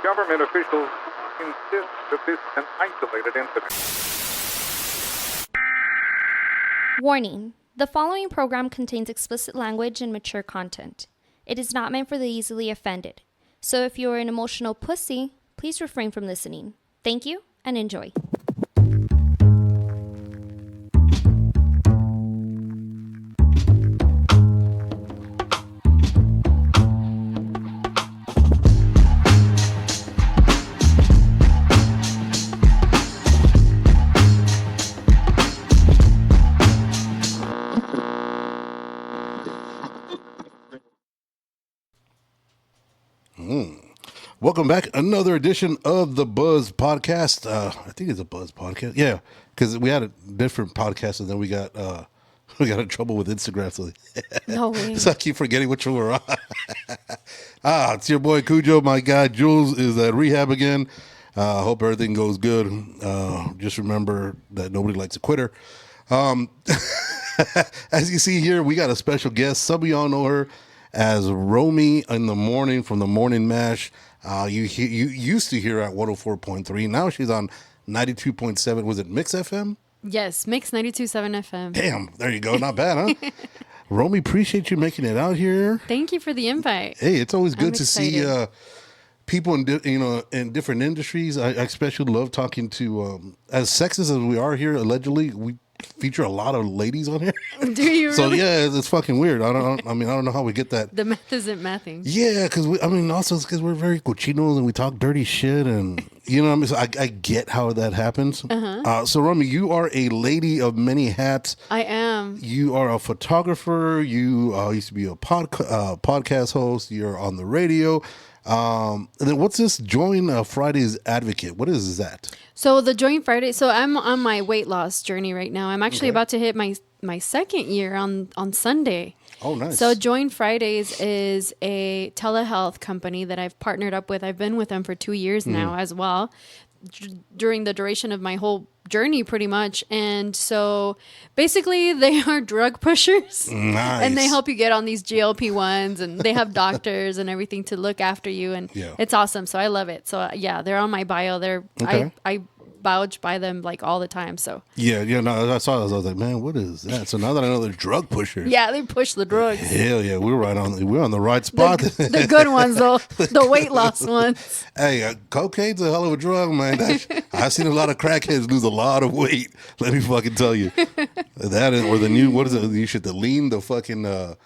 Government officials insist that this is an isolated incident. Warning: the following program contains explicit language and mature content. It is not meant for the easily offended. So if you are an emotional pussy, please refrain from listening. Thank you and enjoy. Welcome back. Another edition of the Buzz Podcast. I think it's a Buzz Podcast. Yeah, because we had a different podcast and then we got in trouble with Instagram. So, No way. so I keep forgetting which one we're on. It's your boy Cujo. My guy Jules is at rehab again. Hope everything goes good. Just remember that nobody likes a quitter. As you see here, we got a special guest. Some of y'all know her as Romy in the morning from the Morning Mash. You used to hear at 104.3. Now she's on 92.7. Was it Mix FM? Yes, Mix 92.7 FM. Damn, there you go. Not bad, huh? Romy, appreciate you making it out here. Thank you for the invite. Hey, it's always good I'm to see people in different industries. I especially love talking to as sexist as we are here. Allegedly, we feature a lot of ladies on here. Do you So really? yeah, it's fucking weird. I don't know how we get that. The math isn't mathing. Yeah, because also it's because we're very cochinos and we talk dirty shit, and you know what I mean. So I get how that happens. So Romy, you are a lady of many hats. I am. You are a photographer. You used to be a podcast host. You're on the radio. And then what's this Join Fridays Advocate? What is that? So the Joint Friday. So I'm on my weight loss journey right now. I'm actually about to hit my second year on Sunday. Oh, nice. So Join Fridays is a telehealth company that I've partnered up with. I've been with them for 2 years now as well, during the duration of my whole journey pretty much. And so basically they are drug pushers. Nice. And they help you get on these GLP-1s, and they have doctors and everything to look after you, and it's awesome. So I love it. So yeah, they're on my bio. I vouch by them like all the time. So yeah, no, I saw this. I was like, man, what is that? So now that I know they're drug pushers. yeah, they push the drugs. Hell yeah, we're on the right spot. The good ones though, the weight loss ones. Hey, cocaine's a hell of a drug, man. I've seen a lot of crackheads lose a lot of weight. Let me fucking tell you. That is, or the new, what is it? You should the lean, the fucking the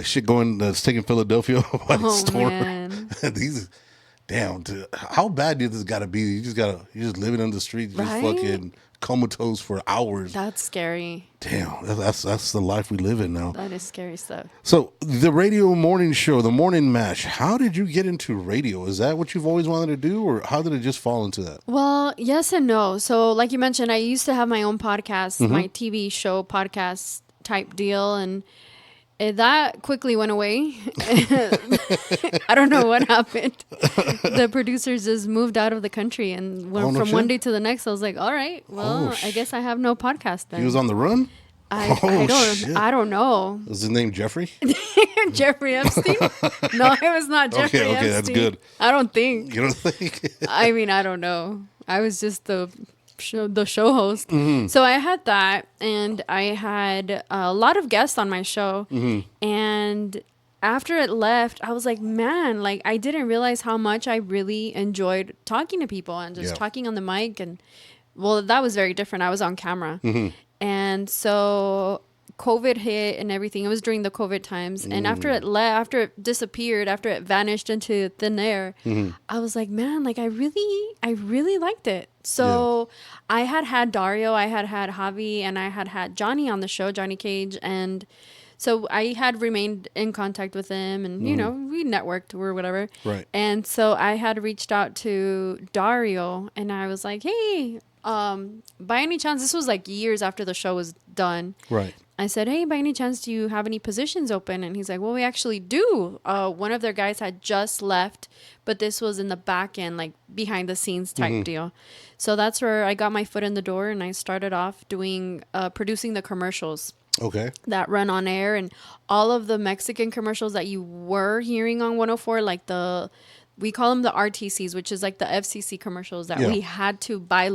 shit that's taking Philadelphia by the storm. Man. These. Damn, dude, how bad did this gotta be? You're just living on the street, just Right? fucking comatose for hours. That's scary. Damn, that's the life we live in now. That is scary stuff. So the radio morning show, the Morning Mash, how did you get into radio? Is that what you've always wanted to do, or how did it just fall into that? Well, yes and no. So like you mentioned, I used to have my own podcast, my TV show podcast type deal, and that quickly went away. I don't know what happened. The producers just moved out of the country, and went from one day to the next, I was like, all right, well, I guess I have no podcast then. He was on the run? Shit. I don't know. Was his name Jeffrey? Jeffrey Epstein? No, it was not Jeffrey Epstein. Okay, that's good. I don't think. You don't think? I mean, I don't know. I was just the show host. So I had that, and I had a lot of guests on my show. And after it left, I was like, man, like I didn't realize how much I really enjoyed talking to people and just talking on the mic. And well, that was very different. I was on camera. And so COVID hit and everything. It was during the COVID times. And after it left, after it disappeared, after it vanished into thin air, I was like, man, like I really liked it. So I had Dario, I had Javi, and I had Johnny on the show, Johnny Cage. And so I had remained in contact with him, and, you know, we networked or whatever. Right. And so I had reached out to Dario, and I was like, hey, by any chance, this was like years after the show was done. Right. I said, hey, by any chance, do you have any positions open? And he's like, well, we actually do. One of their guys had just left, but this was in the back end, like behind the scenes type deal. So that's where I got my foot in the door, and I started off doing producing the commercials. Okay. that run on air, and all of the Mexican commercials that you were hearing on 104, like we call them the RTCs, which is like the FCC commercials that Yeah. we had to, by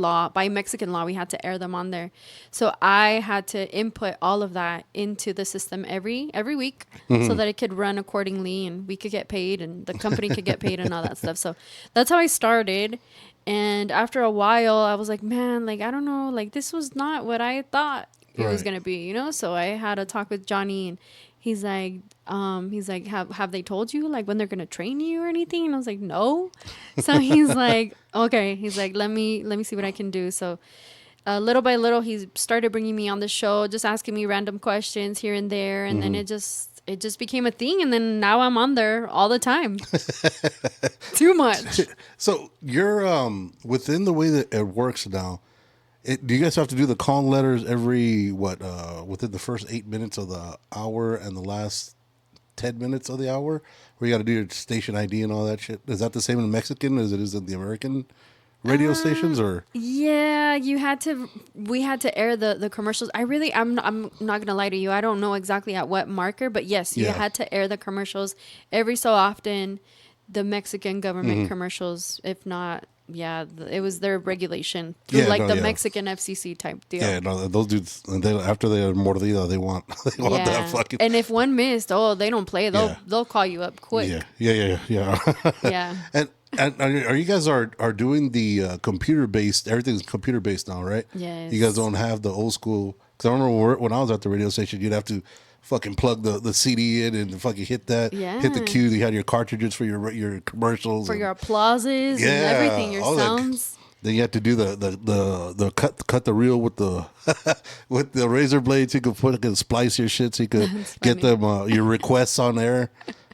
Mexican law, we had to air them on there. So I had to input all of that into the system every week so that it could run accordingly and we could get paid and the company could get paid and all that stuff. So that's how I started. And after a while, I was like, man, like, I don't know, like, this was not what I thought it was Right. going to be, you know? So I had a talk with Johnny, and he's like, have they told you like when they're going to train you or anything? And I was like, no. So he's like, okay. He's like, let me see what I can do. So little by little, he started bringing me on the show, just asking me random questions here and there. And then it just became a thing. And then now I'm on there all the time. Too much. So you're within the way that it works now. Do you guys have to do the call letters every within the first 8 minutes of the hour and the last 10 minutes of the hour, where you got to do your station ID and all that shit? Is that the same in Mexican as it is in the American radio stations, or? Yeah, we had to air the commercials. I'm not gonna lie to you. I don't know exactly at what marker, but yes, you Yeah. had to air the commercials every so often. The Mexican government commercials, if not, yeah, it was their regulation through the Mexican FCC type deal. Yeah, no, those dudes, after they are mordida, they want that fucking. And if one missed, they don't play. They'll call you up quick. Yeah. Yeah. And are you guys are doing the computer based? Everything's computer based now, right? Yes. You guys don't have the old school. Because I remember when I was at the radio station, you'd have to fucking plug the CD in and fucking hit the cue. You had your cartridges for your commercials, For your applauses and everything, your all that. sounds. Then you have to do the cut the reel with the with the razor blades. You could splice your shit so you could get them your requests on air.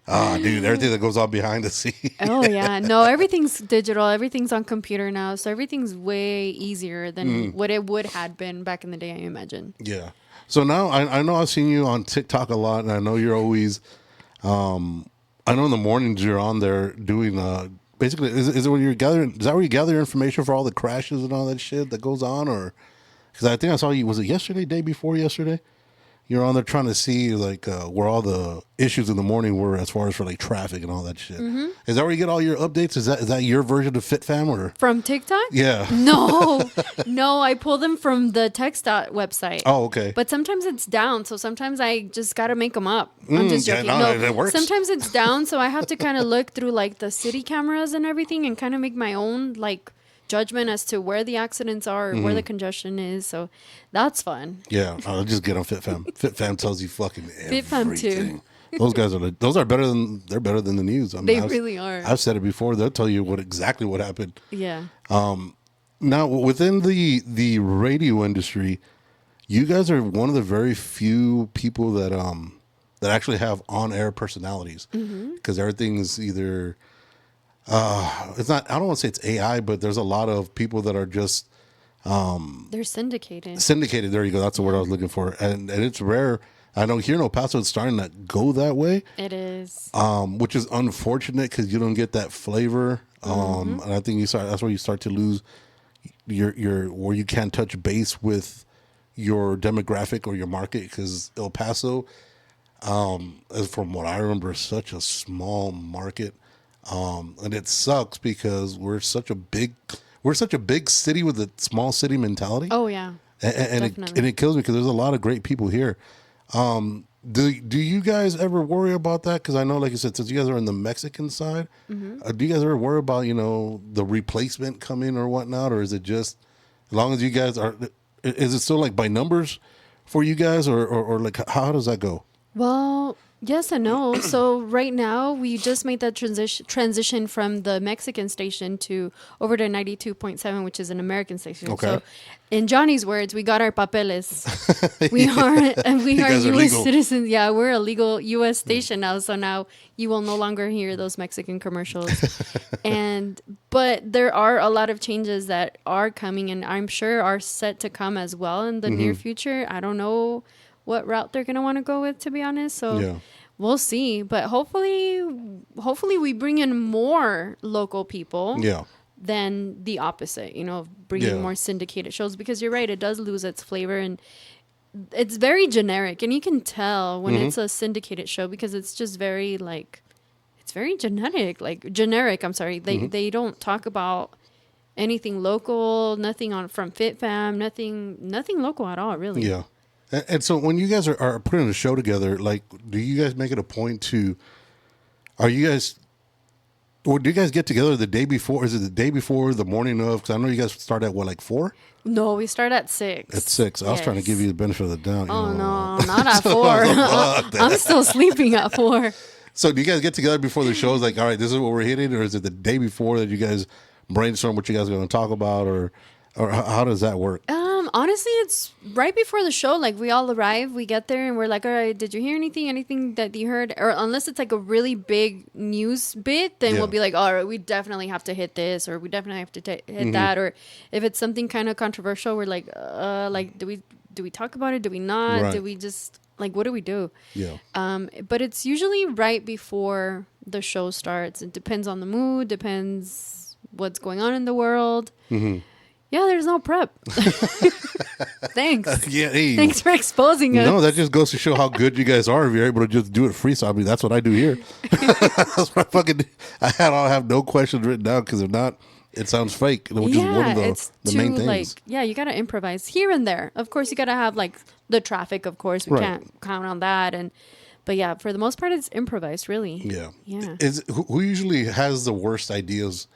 Dude, everything that goes on behind the scenes. Oh yeah, no, everything's digital. Everything's on computer now, so everything's way easier than what it would had been back in the day, I imagine. Yeah. So now I know I've seen you on TikTok a lot, and I know you're always. I know in the mornings you're on there doing basically is it when you're gathering? Is that where you gather your information for all the crashes and all that shit that goes on, or because I think I saw you, was it yesterday, day before yesterday? You're on there trying to see like where all the issues in the morning were as far as for like traffic and all that shit. Is that where you get all your updates? Is that your version of FitFam or From TikTok? Yeah. No, I pull them from the TechStop website. Oh, okay. But sometimes it's down, so sometimes I just gotta make them up. I'm just yeah, joking. no, that works. Sometimes it's down, so I have to kind of look through like the city cameras and everything, and kind of make my own like judgment as to where the accidents are or where the congestion is. So that's fun. Yeah, I'll just get on FitFam. FitFam tells you fucking everything. FitFam too. Those guys are better than the news. I mean, They really are. I've said it before. They'll tell you exactly what happened. Yeah. Now, within the radio industry, you guys are one of the very few people that actually have on air personalities, because everything's either it's not. I don't want to say it's AI, but there's a lot of people that are just They're syndicated. syndicated. There you go. That's the word I was looking for. And it's rare. I know here in El Paso it's starting to go that way. It is. Which is unfortunate because you don't get that flavor. And I think that's where you start to lose your where you can't touch base with your demographic or your market, because El Paso, as from what I remember, is such a small market. And it sucks because we're such a big city with a small city mentality. Oh yeah. And Definitely. it kills me because there's a lot of great people here. Do you guys ever worry about that? Because I know, like you said, since you guys are on the Mexican side, do you guys ever worry about the replacement coming or whatnot, or is it just as long as you guys are? Is it still like by numbers for you guys, or like how does that go? Well, yes and no. So right now we just made that transition from the Mexican station over to 92.7, which is an American station. Okay. So in Johnny's words, we got our papeles. We are guys are U.S. legal. citizens. Yeah, we're a legal U.S. station now. So now you will no longer hear those Mexican commercials. But there are a lot of changes that are coming, and I'm sure are set to come as well in the near future. I don't know what route they're going to want to go with, to be honest. So Yeah. we'll see. But hopefully we bring in more local people Yeah. than the opposite, bringing Yeah. more syndicated shows, because you're right, it does lose its flavor. And it's very generic, and you can tell when it's a syndicated show because it's just very like, it's very generic. I'm sorry. They don't talk about anything local, nothing from Fit Fam, nothing local at all, really. Yeah. And so when you guys are putting a show together, like, do you guys make it a point to, or do you guys get together the day before? Is it the day before, the morning of? Because I know you guys start at what, like 4? No, we start at 6. At 6. I was trying to give you the benefit of the doubt. Oh, you know. no, not at 4. I'm still sleeping at 4. So do you guys get together before the show? Is like, all right, this is what we're hitting? Or is it the day before that you guys brainstorm what you guys are going to talk about? Or how does that work? Honestly, it's right before the show. Like, we all arrive, we get there, and we're like, all right, did you hear anything that you heard? Or unless it's like a really big news bit, then we'll be like, all right, we definitely have to hit this, or we definitely have to hit that. Or if it's something kind of controversial, we're like, do we talk about it? Do we not? Right. Do we just, like, what do we do? Yeah. But it's usually right before the show starts. It depends on the mood, depends what's going on in the world. Yeah, there's no prep. Thanks. Yeah. Hey, Thanks for exposing us. No, that just goes to show how good you guys are if you're able to just do it freestyle. I mean, that's what I do here. That's what I fucking do. I'll have no questions written down because if not, it sounds fake, which is one of the main things. Like, yeah, you got to improvise here and there. Of course, you got to have like the traffic, of course. We can't count on that. But yeah, for the most part, it's improvised, really. Yeah. Yeah. Who usually has the worst ideas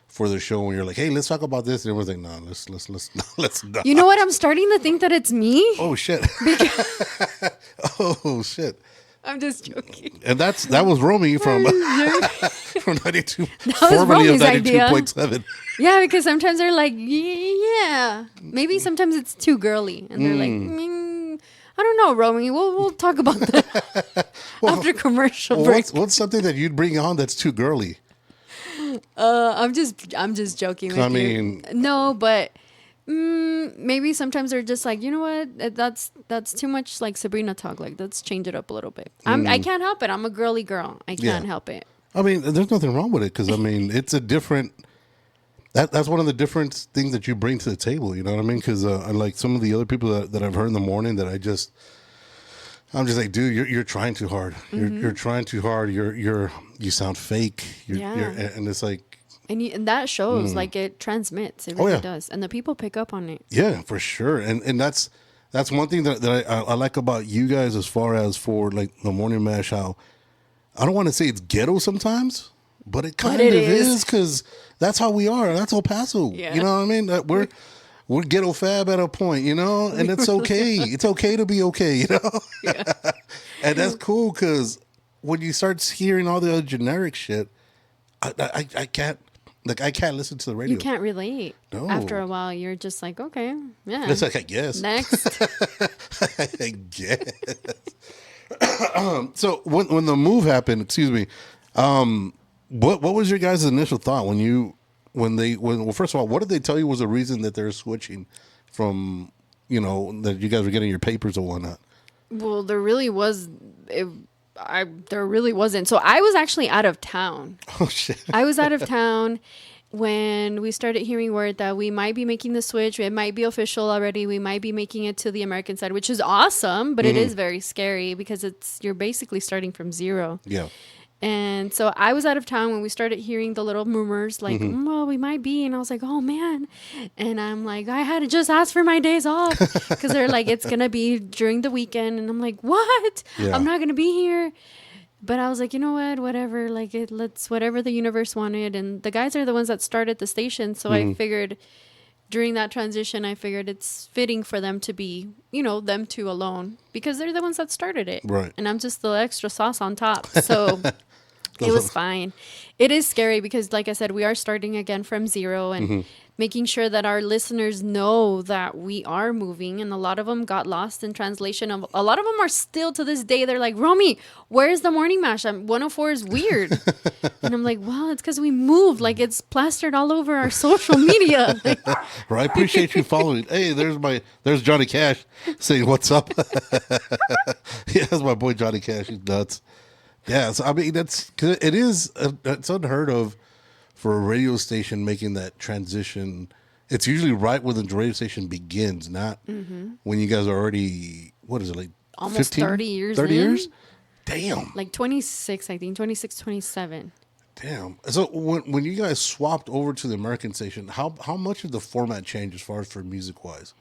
for the show when you're like, hey, let's talk about this, and everyone's like, no, let's not. You know what? I'm starting to think that it's me. Oh shit. Oh shit. I'm just joking. And that was Romy from 92, was formerly of Romy's idea. 92.7. Yeah, because sometimes they're like, yeah. Maybe sometimes it's too girly, and they're like, I don't know, Romy. We'll talk about that after commercial break. What's something that you'd bring on that's too girly? I'm just joking with I you. mean, No, but maybe sometimes they're just like, you know what? That's too much like Sabrina talk. Like, let's change it up a little bit. I can't help it. I'm a girly girl. I can't help it. I mean, there's nothing wrong with it because I mean, it's a different. That's one of the different things that you bring to the table. You know what I mean? Because like some of the other people that I've heard in the morning that I'm just like, dude, you're trying too hard. You're trying too hard. You sound fake. And it's like, and that shows like it transmits. It really does, and the people pick up on it. Yeah, for sure. And that's one thing that I like about you guys as far as for like the morning mash. How I don't want to say it's ghetto sometimes, but it kind of is because that's how we are. That's El Paso. Yeah. You know what I mean? We're ghetto fab at a point, you know, and it's okay. It's okay to be okay, you know? Yeah. And that's cool because when you start hearing all the other generic shit, I can't listen to the radio. You can't relate. No. After a while, you're just like, okay, yeah. It's like, I guess. Next. I guess. So when the move happened, excuse me, what was your guys' initial thought when first of all, what did they tell you was the reason that they're switching from, you know, that you guys were getting your papers and whatnot? Well, there really wasn't. So I was actually out of town. Oh shit. I was out of town when we started hearing word that we might be making the switch. It might be official already. We might be making it to the American side, which is awesome, but it is very scary because you're basically starting from zero. Yeah. And so I was out of town when we started hearing the little rumors like, well, we might be. And I was like, oh, man. And I'm like, I had to just ask for my days off because they're like, it's going to be during the weekend. And I'm like, what? Yeah. I'm not going to be here. But I was like, you know what? Whatever. Like, let's whatever the universe wanted. And the guys are the ones that started the station. So I figured during that transition, it's fitting for them to be, you know, them two alone because they're the ones that started it. Right. And I'm just the extra sauce on top. So it was fine. It is scary because, like I said, we are starting again from zero and making sure that our listeners know that we are moving. And a lot of them got lost in translation. A lot of them are still to this day. They're like, Romy, where's the morning mash? 104 is weird. And I'm like, well, it's because we moved. Like, it's plastered all over our social media. Like, Well, I appreciate you following. Hey, there's Johnny Cash saying what's up. Yeah, that's my boy Johnny Cash. He's nuts. Yeah, so I mean it's unheard of for a radio station making that transition. It's usually right when the radio station begins, not when you guys are already, what is it, like Almost 15? 30 years 30 in. years? Damn. Like 26, I think. 26, 27. Damn. So when you guys swapped over to the American station, how much did the format change as far as for music wise?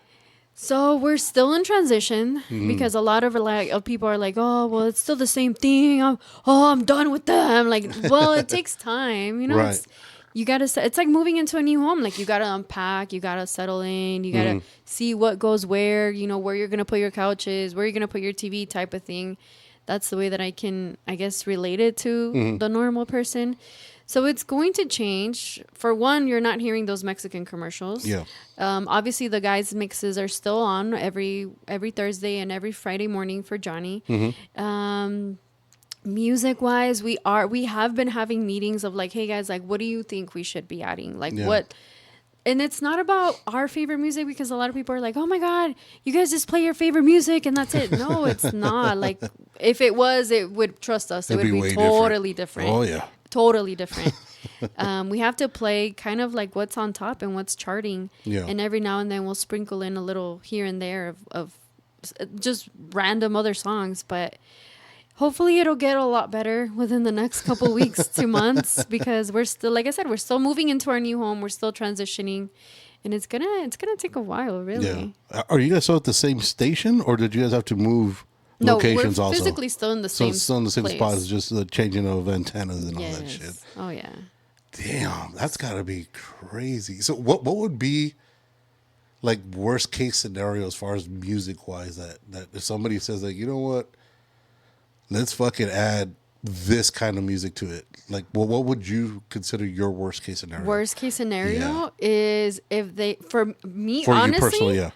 So we're still in transition because a lot of people are like, oh, well, it's still the same thing. I'm done with them. Like, well, it takes time, you know. Right. You gotta. It's like moving into a new home. Like you gotta unpack. You gotta settle in. You gotta see what goes where. You know where you're gonna put your couches, where you're gonna put your TV, type of thing. That's the way that I can, I guess, relate it to the normal person. So it's going to change. For one, you're not hearing those Mexican commercials. Yeah. Obviously, the guys' mixes are still on every Thursday and every Friday morning for Johnny. Music-wise, we have been having meetings of like, hey guys, like, what do you think we should be adding? Like, what? And it's not about our favorite music because a lot of people are like, oh my God, you guys just play your favorite music and that's it. No, it's not. Like, if it was, it would, trust us, it would be totally different. Oh, yeah. Totally different. We have to play kind of like what's on top and what's charting. Yeah. And every now and then we'll sprinkle in a little here and there of just random other songs. But hopefully it'll get a lot better within the next couple weeks, 2 months, because we're still, like I said, we're still moving into our new home. We're still transitioning, and it's gonna take a while, really. Yeah. Are you guys still at the same station, or did you guys have to move locations we're also? physically still in the So same it's still in the same place. spot. It's just the changing of antennas and all that shit. Oh yeah. Damn, that's gotta be crazy. So what would be like worst case scenario as far as music wise that if somebody says like, you know what, let's fucking add this kind of music to it. Like, well, what would you consider your worst case scenario? Worst case scenario is if they, for me, For honestly, you personally, yeah.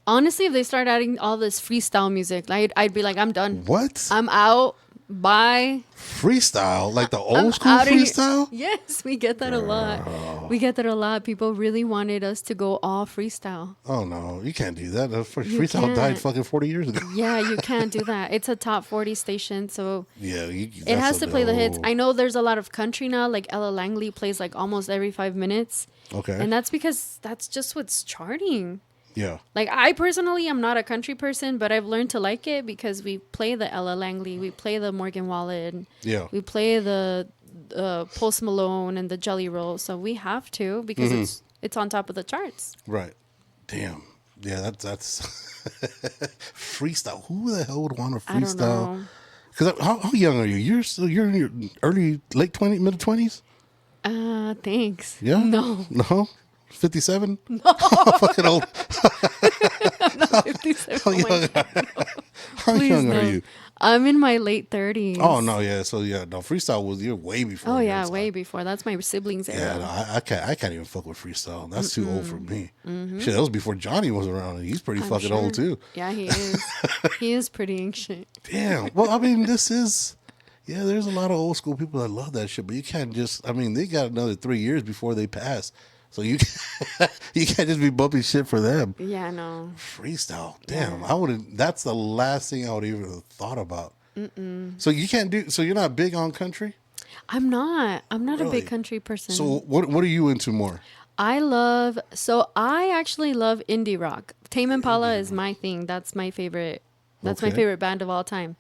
Honestly, if they start adding all this freestyle music, I'd be like, I'm done. What? I'm out. Bye. Freestyle? Like the I'm old school outta here. freestyle? Yes, we get that a lot. We get that a lot. People really wanted us to go all freestyle. Oh no, you can't do that. Freestyle can't. died fucking 40 years ago. Yeah, you can't do that. It's a top 40 station, so Yeah, it has to play the hits. I know there's a lot of country now. Like Ella Langley plays like almost every 5 minutes. Okay. And that's because that's just what's charting. Yeah. Like, I personally am not a country person, but I've learned to like it because we play the Ella Langley, we play the Morgan Wallen, Yeah. we play the Post Malone and the Jelly Roll. So we have to because it's on top of the charts. Right. Damn. Yeah, that's freestyle. Who the hell would want to I don't freestyle? know. Because how young are you? You're in your late 20s, mid 20s? Thanks. Yeah. No. 57? No. Fucking old. I'm not 57. How young, how Please, young no. are you? I'm in my late 30s. Oh no, yeah. So yeah, no. Freestyle was you're way before. Oh your yeah, time. way before. That's my siblings' era. Yeah, no, I can't even fuck with freestyle. That's too old for me. Shit, that was before Johnny was around. He's pretty I'm fucking sure. old too. Yeah, he is. He is pretty ancient. Damn. Well, I mean, there's a lot of old school people that love that shit, but you can't just. I mean, they got another 3 years before they pass, so you can't just be bumping shit for them. Yeah, no. Freestyle. Damn, I wouldn't. That's the last thing I would even have thought about. So you can't do. So you're not big on country. I'm not a Really? big country person. So what are you into more? I actually love indie rock. Tame Impala is my thing. That's my favorite. That's my Okay. favorite band of all time.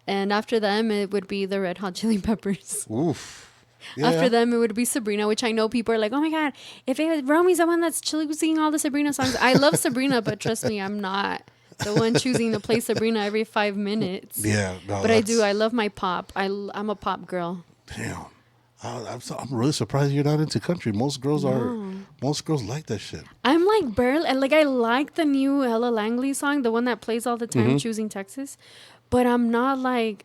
And after them, it would be the Red Hot Chili Peppers. Oof. Yeah. After them, it would be Sabrina, which I know people are like, oh my God, if Romy's the one that's singing all the Sabrina songs. I love Sabrina, but trust me, I'm not the one choosing to play Sabrina every 5 minutes. Yeah. No, But I do. I love my pop. I'm a pop girl. Damn. I'm really surprised you're not into country. Most girls like that shit. I'm like barely, like, I like the new Ella Langley song, the one that plays all the time, Mm-hmm. Choosing Texas. But I'm not. I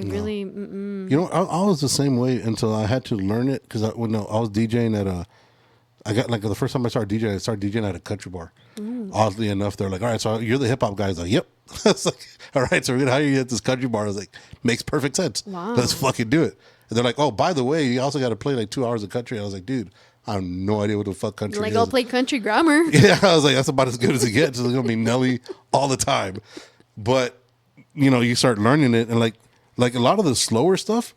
really. You know, I was the same way until I had to learn it because I was DJing at I got like the first time I started DJing at a country bar. Oddly enough, they're like, all right, so you're the hip hop guy. I was like, yep. It's like, all right, so we're gonna hire you at this country bar. I was like, makes perfect sense. Wow. Let's fucking do it. And they're like, oh, by the way, you also got to play like 2 hours of country. I was like, dude, I have no idea what the fuck country Like, is. I'll play country grammar. Yeah, I was like, that's about as good as it gets. It's gonna be Nelly all the time. But you know, you start learning it, and like a lot of the slower stuff,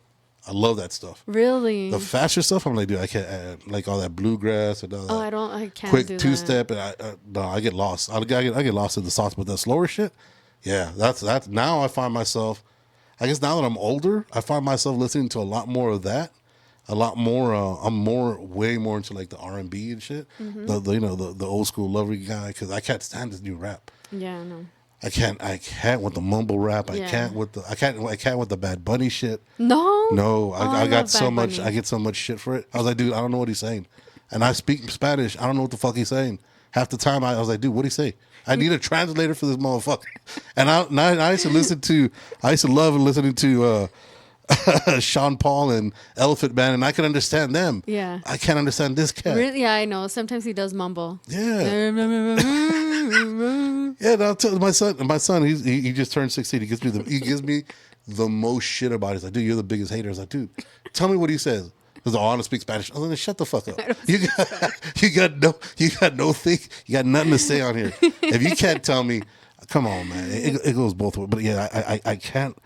I love that stuff. Really? The faster stuff, I'm like, dude, I can't like all that bluegrass and all that. I can't quick do two that. step, and I get lost. I get lost in the sauce. But the slower shit, yeah, that's now I find myself. I guess now that I'm older, I find myself listening to a lot more of that. A lot more. I'm way more into like the R&B and shit. The the old school lover guy, because I can't stand this new rap. Yeah, no. I can't with the mumble rap. Yeah. I can't with the Bad Bunny shit. No. No, I love got so Bad much. Bunny. I get so much shit for it. I was like, dude, I don't know what he's saying, and I speak Spanish. I don't know what the fuck he's saying. Half the time, I was like, dude, what do he say? I need a translator for this motherfucker. And I used to listen to. I used to love listening to Sean Paul and Elephant Man, and I can understand them. Yeah. I can't understand this cat. Really? Yeah, I know. Sometimes he does mumble. Yeah. Yeah, and I'll tell my son, he just turned 16. He gives me the most shit about it. He's like, dude, you're the biggest hater. I was like, dude, tell me what he says. Because I want to speak Spanish. I was like, shut the fuck up. You got nothing to say on here. If you can't tell me, come on, man. It goes both ways. But yeah, I can't.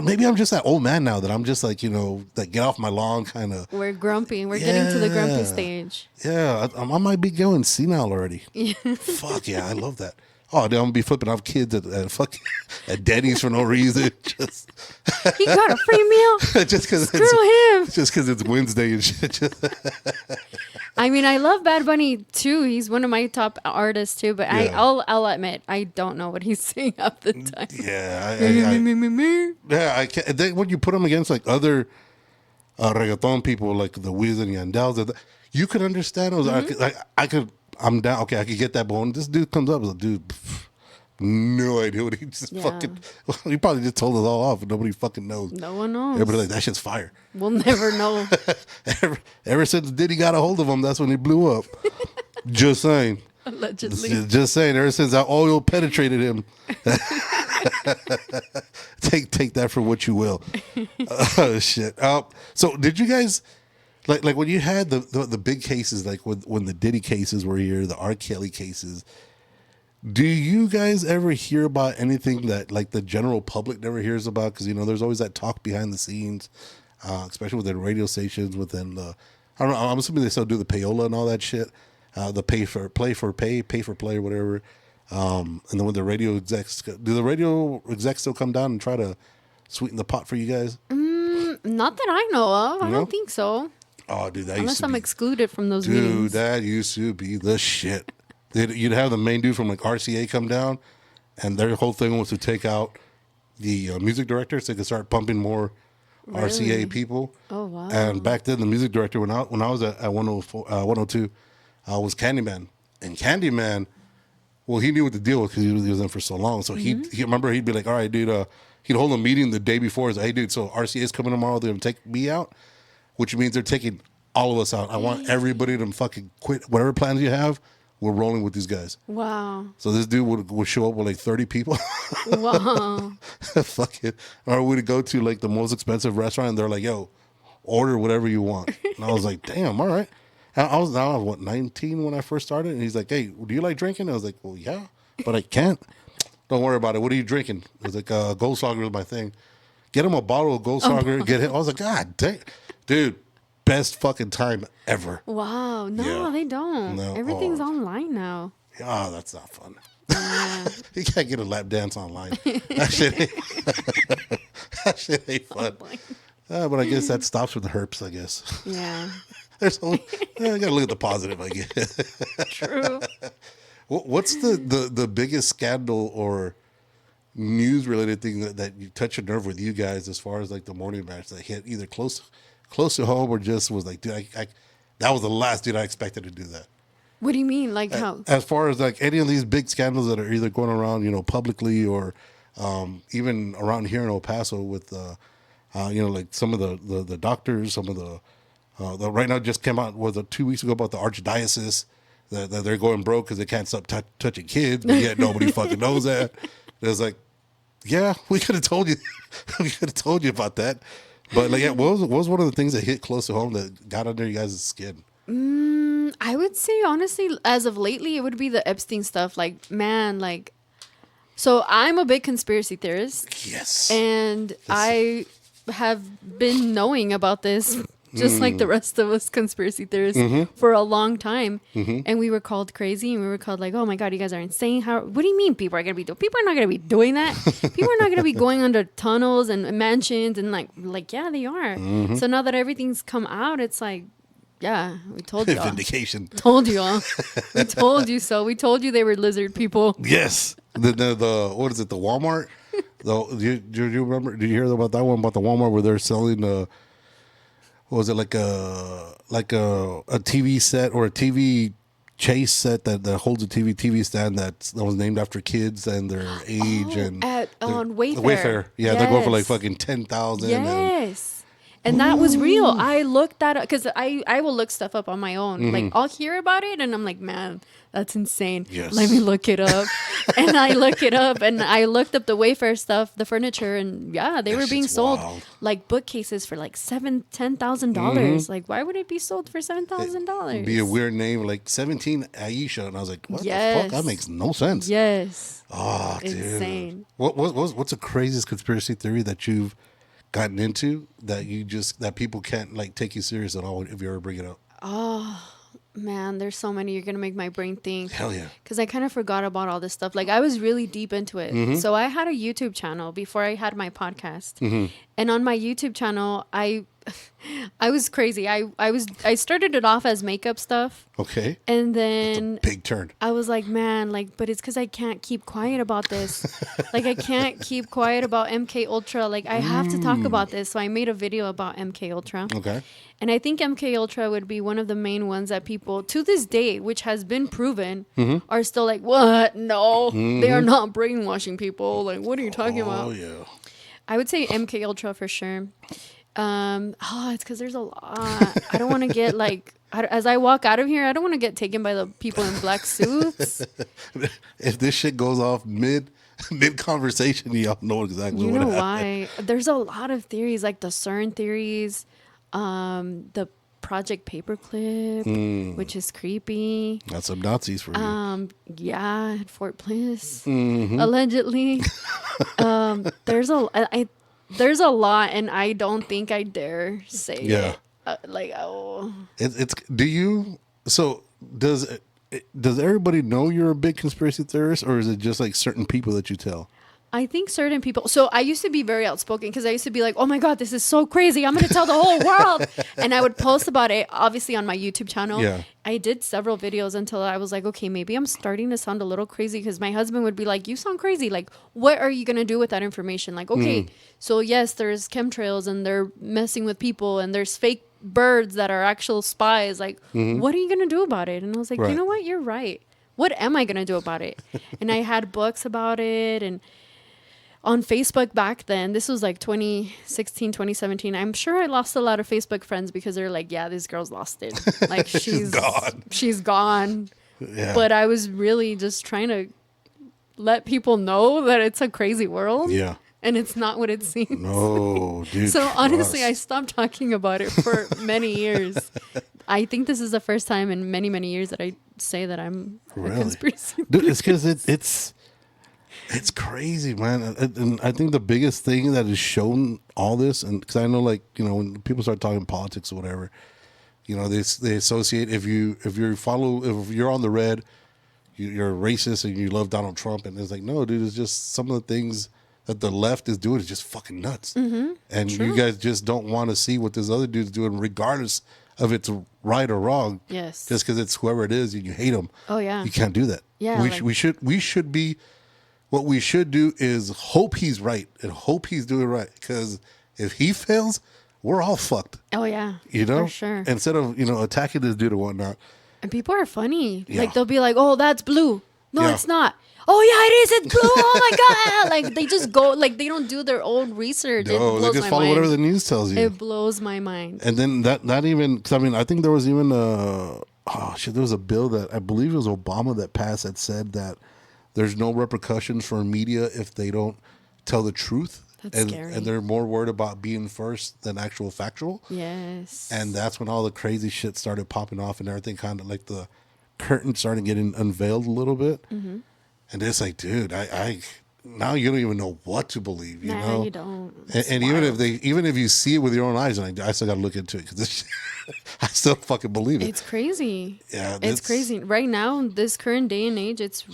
Maybe I'm just that old man now that I'm just like, that get off my lawn kind of. We're grumpy. We're getting to the grumpy Yeah. stage. Yeah, I might be going senile already. Fuck yeah, I love that. Oh, dude, I'm gonna be flipping off kids at Denny's for no reason. Just He got a free meal. just because Screw him. Just because it's Wednesday and shit. I mean, I love Bad Bunny too. He's one of my top artists too. But Yeah. I'll admit, I don't know what he's saying half the time. Yeah, I can't. Then when you put them against like other reggaeton people, like the Wiz and Yandels, you could understand. I could. I'm down. Okay, I could get that. But when this dude comes up, I was like, dude, no idea what he just Yeah. fucking. Well, he probably just told us all off, and nobody fucking knows. No one knows. Everybody's like, that shit's fire. We'll never know. Ever since Diddy got a hold of him, that's when he blew up. Just saying. Allegedly. Just saying. Ever since that oil penetrated him. Take that for what you will. Oh shit. So did you guys like when you had the big cases, like when the Diddy cases were here, the R. Kelly cases? Do you guys ever hear about anything that like the general public never hears about? Because there's always that talk behind the scenes, especially within radio stations. Within the, I don't know. I'm assuming they still do the payola and all that shit, the pay for play, or whatever. And then when the radio execs, do the radio execs still come down and try to sweeten the pot for you guys? Not that I know of. I No? don't think so. Oh, dude, that used Unless to I'm be, excluded from those dude, meetings. that used to be the shit. You'd have the main dude from like RCA come down, and their whole thing was to take out the music director so they could start pumping more RCA people. Oh, wow. And back then, the music director when I was at 104, 102, was Candyman, and Candyman. Well, he knew what the deal was because he was in for so long. So he remember he'd be like, all right, dude. He'd hold a meeting the day before. He's like, hey, dude. So RCA is coming tomorrow. They're gonna take me out, which means they're taking all of us out. I want everybody to fucking quit whatever plans you have. We're rolling with these guys. Wow. So this dude would show up with like 30 people. Wow. Fuck it. Or we'd go to like the most expensive restaurant and they're like, yo, order whatever you want. And I was like, damn, all right. And I was 19 when I first started. And he's like, hey, do you like drinking? I was like, well, yeah, but I can't. Don't worry about it. What are you drinking? I was like, Goldschlager is my thing. Get him a bottle of Goldschlager. Get him. I was like, God dang. Dude, best fucking time ever. Wow. No, Yeah. they don't. No. Everything's Oh. online now. Oh, that's not fun. Yeah. You can't get a lap dance online. That shit ain't fun. But I guess that stops with the herps, I guess. Yeah. There's only, I gotta look at the positive, I guess. True. What's the biggest scandal or news related thing that you touch a nerve with you guys as far as like the morning match that hit either close to home or just was like, dude, I that was the last dude I expected to do that. What do you mean? Like how? As far as like any of these big scandals that are either going around, publicly or even around here in El Paso with, like some of the doctors, some of the right now just came out was 2 weeks ago about the archdiocese that they're going broke because they can't stop touching kids, but yet nobody fucking knows that. It's like, yeah, we could have told you, about that. But like, yeah, what was one of the things that hit close to home that got under you guys' skin? I would say honestly, as of lately, it would be the Epstein stuff. Like, man, like, so I'm a big conspiracy theorist, Yes. and I have been knowing about this, just like the rest of us conspiracy theorists, for a long time. And we were called crazy, and we were called like, oh my God, you guys are insane. What do you mean people are going to be doing? People are not going to be doing that. People are not going to be going under tunnels and mansions and like, yeah, they are. So now that everything's come out, it's like, yeah, we told you all. Vindication. Told you all. We told you so. We told you they were lizard people. Yes. The what is it? The Walmart. Do you remember? Did you hear about that one about the Walmart where they're selling what was it like a TV set or a TV chase set that holds a TV stand that was named after kids and their age and on Wayfair. Wayfair. Yeah, they're going for like fucking 10,000. Yes. And that was real. I looked that up because I will look stuff up on my own. Like I'll hear about it and I'm like, man, that's insane. Yes. Let me look it up. And I look it up and I looked up the Wayfair stuff, the furniture, and yeah, they were being sold like bookcases for like $10,000. Like, why would it be sold for $7,000? Be a weird name like 17 Aisha, and I was like, what the fuck? That makes no sense. Yes. Oh, dude. Insane. What's the craziest conspiracy theory that you've gotten into that people can't like take you serious at all if you ever bring it up? Oh man, there's so many. You're gonna make my brain think. Hell yeah. Because I kind of forgot about all this stuff. Like I was really deep into it. So I had a YouTube channel before I had my podcast. And on my YouTube channel, I was crazy. I started it off as makeup stuff. Okay. And then big turn. I was like, man, like, but it's because I can't keep quiet about this. Like, I can't keep quiet about MK Ultra. Like, I have to talk about this. So I made a video about MK Ultra. Okay. And I think MK Ultra would be one of the main ones that people, to this day, which has been proven, are still like, what? No, they are not brainwashing people. Like, what are you talking about? Oh yeah. I would say MK Ultra for sure. It's because there's a lot. I don't want to get like, as I walk out of here, I don't want to get taken by the people in black suits. If this shit goes off mid conversation, y'all know exactly You what know happened. why? There's a lot of theories, like the CERN theories, the Project Paperclip, which is creepy. That's some Nazis for you. Yeah, at Fort Bliss, allegedly. There's a lot, and I don't think I dare say it. It's do you? So does everybody know you're a big conspiracy theorist, or is it just like certain people that you tell? I think certain people. So I used to be very outspoken because I used to be like, oh my God, this is so crazy. I'm going to tell the whole world. And I would post about it, obviously, on my YouTube channel. Yeah. I did several videos until I was like, okay, maybe I'm starting to sound a little crazy because my husband would be like, you sound crazy. Like, what are you going to do with that information? Like, okay, so yes, there's chemtrails and they're messing with people and there's fake birds that are actual spies. Like, what are you going to do about it? And I was like, you know what? You're right. What am I going to do about it? And I had books about it and on Facebook back then, this was like 2016, 2017. I'm sure I lost a lot of Facebook friends because they're like, yeah, this girl's lost it. Like she's gone. She's gone. Yeah. But I was really just trying to let people know that it's a crazy world. Yeah. And it's not what it seems. No, dude. So honestly, I stopped talking about it for many years. I think this is the first time in many, many years that I say that I'm a conspiracy. Dude, it's because it's crazy, man. And I think the biggest thing that has shown all this, and because I know, like, you know, when people start talking politics or whatever, you know, they associate if you're on the red, you're racist and you love Donald Trump, and it's like, no, dude, it's just some of the things that the left is doing is just fucking nuts, and you guys just don't want to see what this other dude's doing, regardless of it's right or wrong. Yes, just because it's whoever it is and you hate them. Oh yeah, you can't do that. Yeah, we should be. What we should do is hope he's right and hope he's doing right. Because if he fails, we're all fucked. Oh, yeah. You know? For sure. Instead of, you know, attacking this dude or whatnot. And people are funny. Yeah. Like, they'll be like, oh, that's blue. No, it's not. Oh, yeah, it is. It's blue. Oh, my God. Like, they just go, like, they don't do their own research. No, they just follow whatever the news tells you. It blows my mind. And then that even, because I mean, I think there was even there was a bill that I believe it was Obama that passed that said that there's no repercussions for media if they don't tell the truth. That's scary. And they're more worried about being first than actual factual. Yes. And that's when all the crazy shit started popping off and everything kind of like the curtain started getting unveiled a little bit. And it's like, dude, now you don't even know what to believe. You Nah, know, you don't. and even if you see it with your own eyes, and I still got to look into it because I still fucking believe it. It's crazy. Yeah, it's crazy. Right now, this current day and age, it's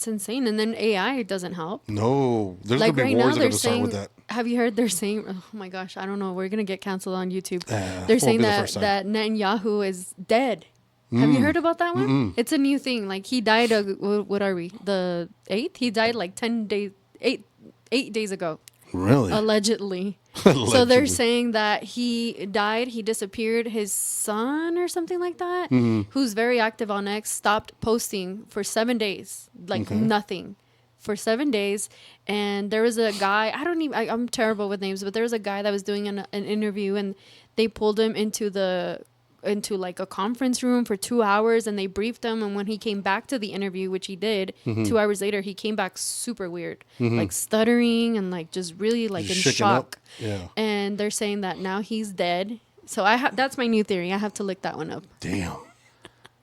insane. And then AI doesn't help. No, there's Like gonna be right now, wars that are they're gonna start saying. with that. Have you heard? They're saying, "Oh my gosh, I don't know. We're gonna get canceled on YouTube." They're won't saying be the that first time. that Netanyahu is dead. Have you heard about that one? It's a new thing. Like he died. What are we? The 8th. He died like 10 days, 8 days ago. Really? Allegedly. So they're saying that he died, he disappeared. His son or something like that, who's very active on X, stopped posting for 7 days, like nothing, for 7 days. And there was a guy, I'm terrible with names, but there was a guy that was doing an interview, and they pulled him into like a conference room for 2 hours, and they briefed him. And when he came back to the interview, which he did 2 hours later, he came back super weird, like stuttering and like just really like Just in shaken up. shock. Yeah. And they're saying that now he's dead. So that's my new theory. I have to look that one up. Damn,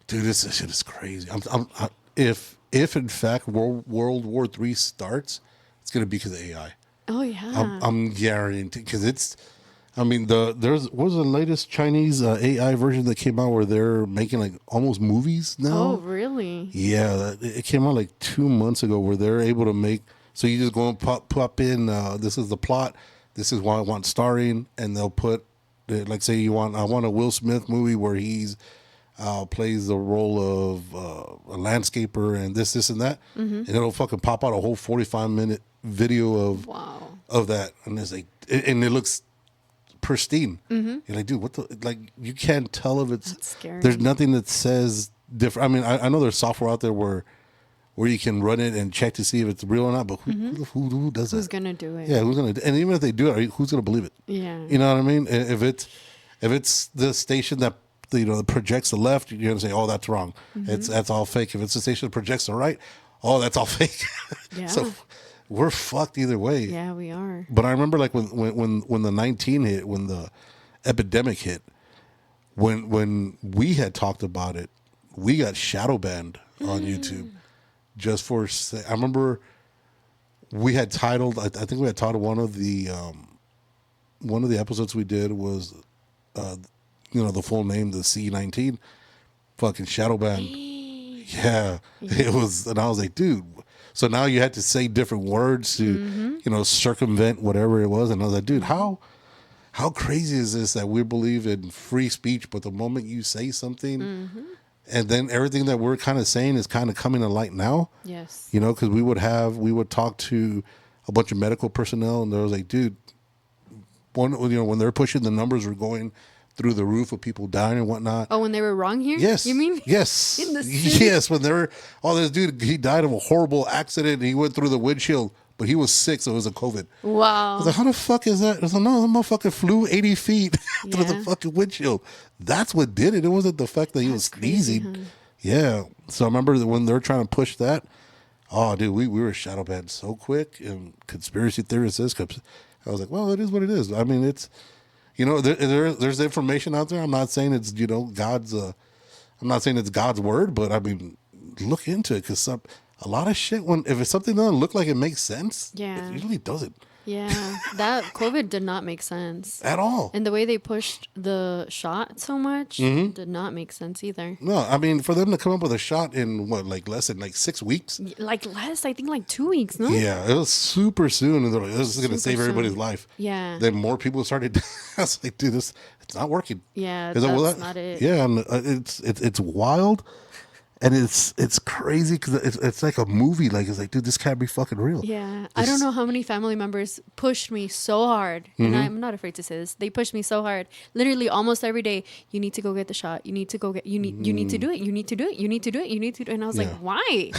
dude, this shit is crazy. If in fact World War III starts, it's gonna be because of AI. Oh yeah. I'm guaranteed because it's. I mean, what was the latest Chinese AI version that came out where they're making like almost movies now? Oh really? Yeah, it came out like 2 months ago where they're able to make. So you just go and pop in. This is the plot. This is what I want starring, and they'll put like say I want a Will Smith movie where he's plays the role of a landscaper and this and that, and it'll fucking pop out a whole 45-minute video of that, and it's like and it looks pristine. You're like, dude, what the, like, you can't tell if it's. That's scary. There's nothing that says different. I mean, I know there's software out there where you can run it and check to see if it's real or not, but who does that? Who's gonna do it? Yeah, who's gonna? And even if they do it, who's gonna believe it? Yeah. You know what I mean? If it's the station that that projects the left, you're gonna say, oh, that's wrong. That's all fake. If it's the station that projects the right, oh, that's all fake. Yeah. So we're fucked either way. Yeah, we are. But I remember like when the 19 hit, when the epidemic hit, when we had talked about it, we got shadow banned on YouTube just for. I remember we had titled. I think we had titled one of the episodes we did was, the full name, the C19, fucking shadow banned. Yeah, it was, and I was like, dude. So now you had to say different words to, circumvent whatever it was. And I was like, dude, how crazy is this that we believe in free speech, but the moment you say something, and then everything that we're kind of saying is kind of coming to light now. Yes. Because we would talk to a bunch of medical personnel, and they was like, dude, when they're pushing the numbers were going through the roof of people dying and whatnot. Oh, when they were wrong here? Yes. You mean? Yes. In the city? Yes, when they were, this dude, he died of a horrible accident and he went through the windshield, but he was sick, so it was a COVID. Wow. I was like, how the fuck is that? I was like, no, the motherfucker flew 80 feet through the Yeah. fucking windshield. That's what did it. It wasn't the fact that he was crazy, sneezing. Yeah. So I remember that when they're trying to push that, oh, dude, we were shadow banned so quick. And conspiracy theorists, I was like, well, it is what it is. I mean, it's, there's information out there. I'm not saying it's, God's, I'm not saying it's God's word, but I mean, look into it because a lot of shit, if it's something doesn't look like it makes sense, Yeah. it usually doesn't. Yeah, that COVID did not make sense. At all. And the way they pushed the shot so much did not make sense either. No, I mean, for them to come up with a shot in less than 6 weeks? Like less, I think like 2 weeks, no? Yeah, it was super soon. And they're like, this is going to Super save everybody's soon. life. Yeah. Then more people started. I was like, dude, it's not working. Yeah, Is that's that- not it. Yeah, and it's wild. And it's crazy because it's like a movie. Like, it's like, dude, this can't be fucking real. Yeah, I don't know how many family members pushed me so hard, and I'm not afraid to say this. They pushed me so hard, literally almost every day. You need to go get the shot. You need to go get. You need to do it. You need to do it. You need to do it. You need to do it. And I was like, why?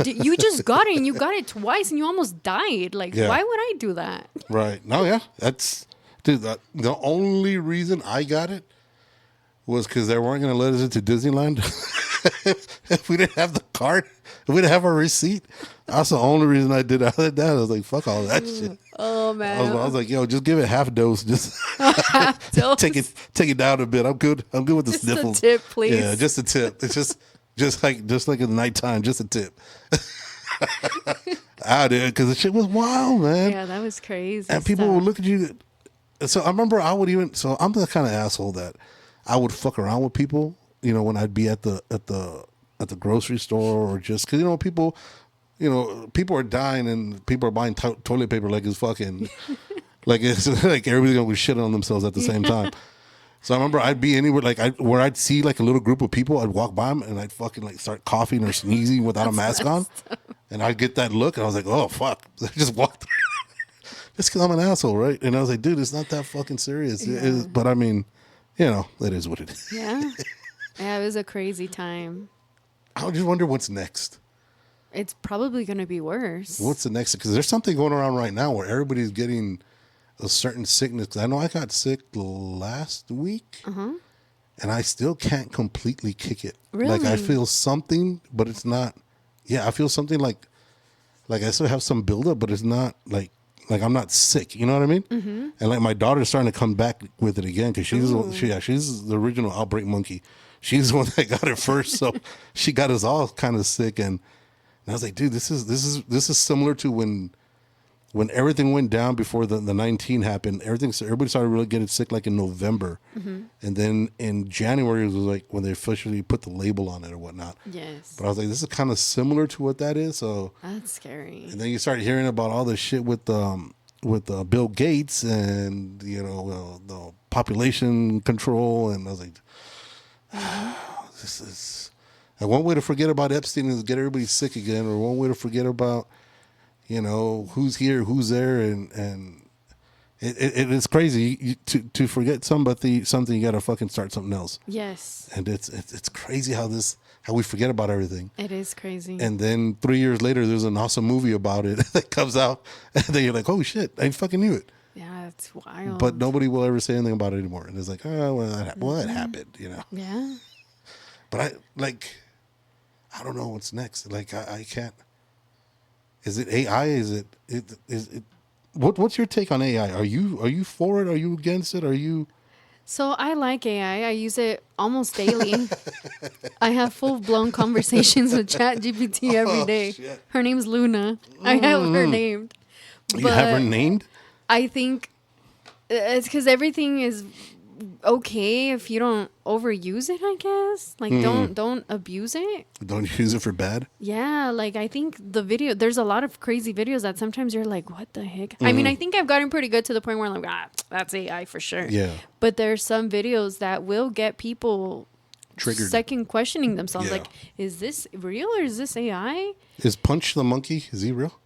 You just got it, and you got it twice, and you almost died. Like, Yeah. why would I do that? Right. No, yeah. That's, dude, the only reason I got it was because they weren't going to let us into Disneyland. If we didn't have the card, if we didn't have our receipt, that's the only reason I did it. Other than that, I was like, fuck all that shit. Oh man, I was like, yo, just give it half a dose. Just Dose. take it down a bit. I'm good. I'm good with the Just a sniffles. tip, please. Yeah, just a tip. It's just like in the nighttime, just a tip. out there because the shit was wild, man. Yeah, that was crazy. And people stuff. would look at you. So I remember I would even. So I'm the kind of asshole that I would fuck around with people. You know, when I'd be at the grocery store or just because people. People are dying and people are buying toilet paper like it's fucking, like it's like everybody's gonna be shitting on themselves at the same time. So I remember I'd be anywhere where I'd see like a little group of people, I'd walk by them and I'd fucking like start coughing or sneezing without a mask on, and I'd get that look and I was like, oh fuck, I just walked, just because I'm an asshole, right? And I was like, dude, it's not that fucking serious. Yeah. It is, but I mean, it is what it is. Yeah. Yeah, it was a crazy time. I just wonder what's next. It's probably going to be worse. What's the next? Because there's something going around right now where everybody's getting a certain sickness. 'Cause I know I got sick last week, and I still can't completely kick it. Really? Like I feel something, but it's not. Yeah, I feel something like I still have some buildup, but it's not like I'm not sick. You know what I mean? Mm-hmm. And like my daughter's starting to come back with it again because she's the original outbreak monkey. She's the one that got it first, so she got us all kind of sick and. And I was like, dude, this is similar to when everything went down before the 19 happened. Everybody started really getting sick like in November, and then in January was like when they officially put the label on it or whatnot. Yes. But I was like, this is kind of similar to what that is. So That's scary. and then you start hearing about all this shit with Bill Gates and the population control, and I was like, this is. And one way to forget about Epstein is get everybody sick again, or one way to forget about, who's here, who's there, and it's crazy to forget something. You got to fucking start something else. Yes. And it's crazy how we forget about everything. It is crazy. And then 3 years later, there's an awesome movie about it that comes out, and then you're like, oh shit, I fucking knew it. Yeah, it's wild. But nobody will ever say anything about it anymore. And it's like, oh well, that happened, Yeah. But I don't know what's next. Like I can't. Is it AI? Is it? What's your take on AI? Are you for it? Are you against it? Are you? So I like AI. I use it almost daily. I have full-blown conversations with ChatGPT every day. Shit. Her name's Luna. I have her named. You have her named? I think it's because everything is okay if you don't overuse it, I guess. Like don't abuse it. Don't use it for bad. Yeah, like I think there's a lot of crazy videos that sometimes you're like, what the heck? I mean, I think I've gotten pretty good to the point where I'm like, that's AI for sure. Yeah. But there's some videos that will get people Triggered. second questioning themselves. Yeah. Like, is this real or is this AI? Is Punch the monkey? Is he real?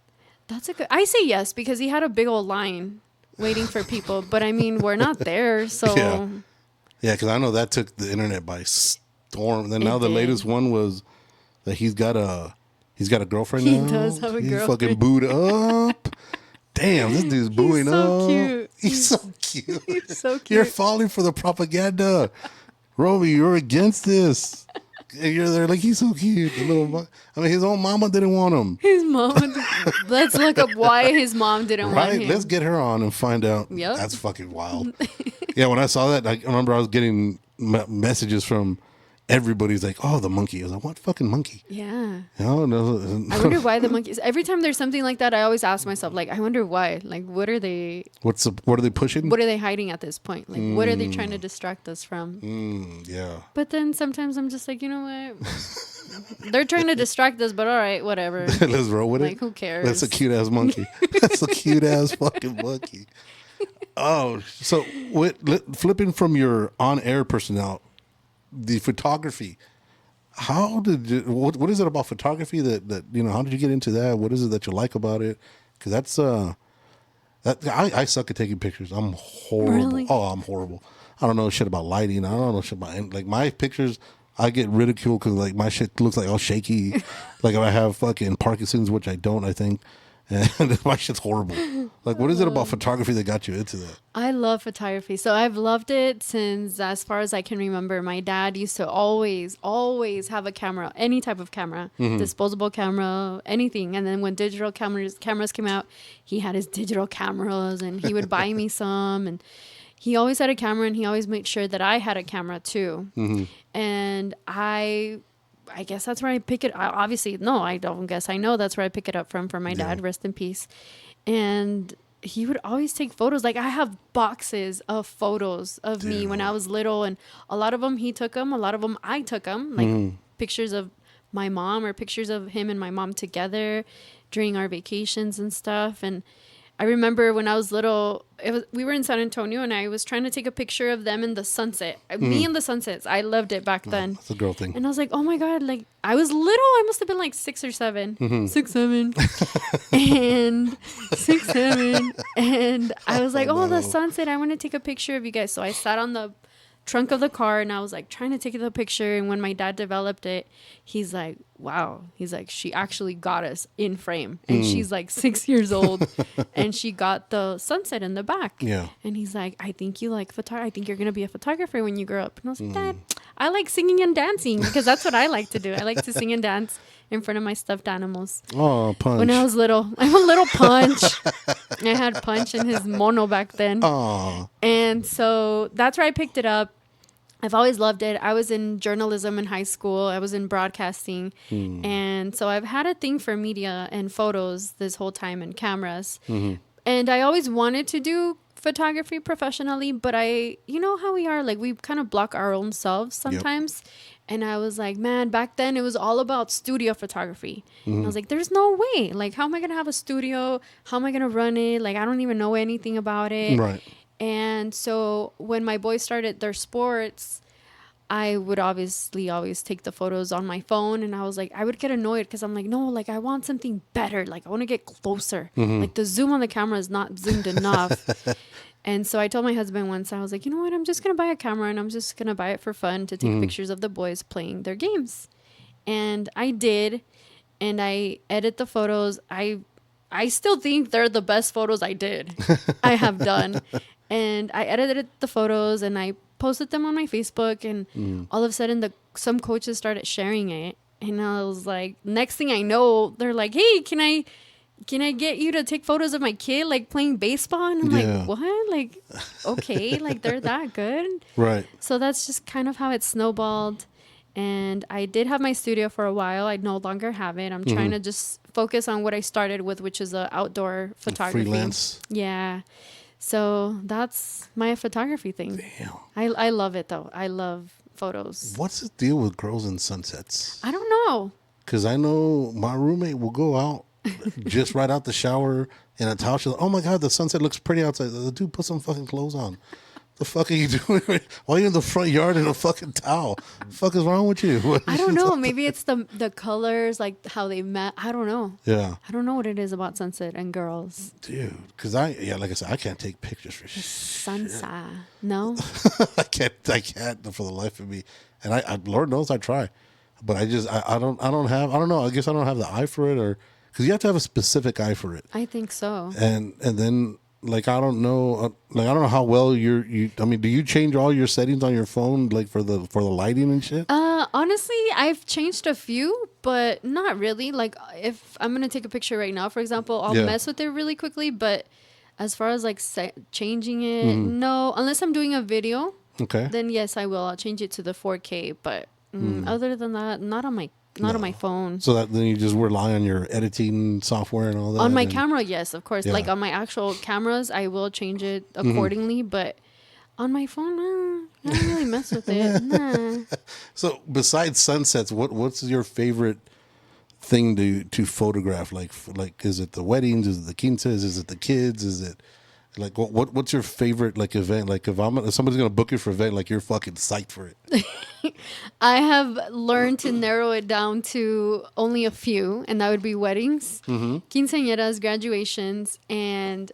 I say yes because he had a big old line waiting for people. But I mean, we're not there, so. Yeah, because I know that took the internet by storm. Then now the did. latest one was that he's got a girlfriend He now. does have a He's girlfriend. fucking booed up. Damn, this dude's booing so up. cute. He's so cute. He's so cute. You're falling for the propaganda. Romy, you're against this. And you're there like, he's so cute. His own mama didn't want him. His mom. Let's look up why his mom didn't want Right? him. Let's get her on and find out. Yep. That's fucking wild. Yeah, when I saw that, I remember I was getting messages from everybody's like, oh, the monkey. I was like, what fucking monkey? Yeah. No. I wonder why the monkeys. Every time there's something like that, I always ask myself, like, I wonder why. Like, what are they? What are they pushing? What are they hiding at this point? Like, what are they trying to distract us from? Yeah. But then sometimes I'm just like, you know what? They're trying to distract us, but all right, whatever. Let's roll with it. Like, who cares? That's a cute ass monkey. That's a cute ass fucking monkey. Oh, so flipping from your on-air personnel, the photography. How did you, what is it about photography that how did you get into that? What is it that you like about it? Because I suck at taking pictures. I'm horrible. Really? Oh, I'm horrible. I don't know shit about lighting. I don't know shit about like my pictures. I get ridiculed because like my shit looks like all shaky. Like if I have fucking Parkinson's, which I don't, I think. And my shit's horrible. Like, what is it about photography that got you into that? I love photography. So I've loved it since as far as I can remember. My dad used to always have a camera, any type of camera, disposable camera, anything. And then when digital cameras came out, he had his digital cameras and he would buy me some. And he always had a camera and he always made sure that I had a camera too. And I I guess that's where I pick it. Obviously, no, I don't guess. I know that's where I pick it up from my dad. Rest in peace. And he would always take photos. Like I have boxes of photos of me when I was little, and a lot of them he took them. A lot of them I took them. Like pictures of my mom or pictures of him and my mom together during our vacations and stuff. And I remember when I was little, we were in San Antonio, and I was trying to take a picture of them in the sunset. Me and the sunsets. I loved it back then. That's a girl thing. And I was like, oh my God, like I was little. I must have been like 6 or 7. 6, 7. And 6, 7. And I was like, oh, the sunset. I want to take a picture of you guys. So I sat on the trunk of the car, and I was like trying to take the picture. And when my dad developed it, he's like, wow, he's like, she actually got us in frame, and she's like 6 years old and she got the sunset in the back. And he's like, I think you like photography. I think you're gonna be a photographer when you grow up. And I was like, Dad, I like singing and dancing, because that's what I like to do. I like to sing and dance in front of my stuffed animals. Oh, Punch. When I was little, I'm a little Punch. I had Punch and his mono back then. Oh. And so that's where I picked it up. I've always loved it. I was in journalism in high school. I was in broadcasting. And so I've had a thing for media and photos this whole time, and cameras. And I always wanted to do photography professionally, but you know how we are, like we kind of block our own selves sometimes. And I was like, man, back then it was all about studio photography. And I was like, there's no way. Like, how am I going to have a studio? How am I going to run it? Like, I don't even know anything about it. Right. And so when my boys started their sports, I would obviously always take the photos on my phone. And I was like, I would get annoyed because I'm like, no, like I want something better. Like I want to get closer. Like the zoom on the camera is not zoomed enough. And so I told my husband once, I was like, you know what? I'm just going to buy a camera, and I'm just going to buy it for fun to take pictures of the boys playing their games. And I did. And I edit the photos. I still think they're the best photos I have done. And I edited the photos, and I posted them on my Facebook, and all of a sudden some coaches started sharing it. And I was like, next thing I know, they're like, hey, can I get you to take photos of my kid, like playing baseball? And I'm like, what? Like, okay, like they're that good. Right. So that's just kind of how it snowballed. And I did have my studio for a while. I no longer have it. I'm trying to just focus on what I started with, which is outdoor photography. Freelance. Yeah. So that's my photography thing. Damn. I love it, though. I love photos. What's the deal with girls and sunsets? I don't know. Because I know my roommate will go out just right out the shower in a towel. She's like, oh my God, the sunset looks pretty outside. Dude, put some fucking clothes on. The fuck are you doing? Why are you in the front yard in a fucking towel? The fuck is wrong with you? I don't know. Maybe it's the colors, like how they met. I don't know. Yeah. I don't know what it is about sunset and girls. Dude, because like I said, I can't take pictures for Sunset. No? I can't for the life of me. And I Lord knows I try. But I don't know. I guess I don't have the eye for it, or because you have to have a specific eye for it. I think so. And then like I don't know how well I mean, do you change all your settings on your phone like for the lighting and shit? Honestly, I've changed a few, but not really. Like if I'm gonna take a picture right now, for example, I'll mess with it really quickly. But as far as like changing it, no, unless I'm doing a video. Okay. Then yes, I will. I'll change it to the 4K. But other than that, not on my phone. So then you just rely on your editing software and all that? On my camera, yes, of course. Yeah. Like on my actual cameras, I will change it accordingly. But on my phone, I don't really mess with it. Nah. So besides sunsets, what's your favorite thing to photograph? Like is it the weddings? Is it the quinces? Is it the kids? Is it like what's your favorite like event? Like if somebody's gonna book you for an event, like you're fucking psyched for it. I have learned to narrow it down to only a few, and that would be weddings, quinceañeras, graduations, and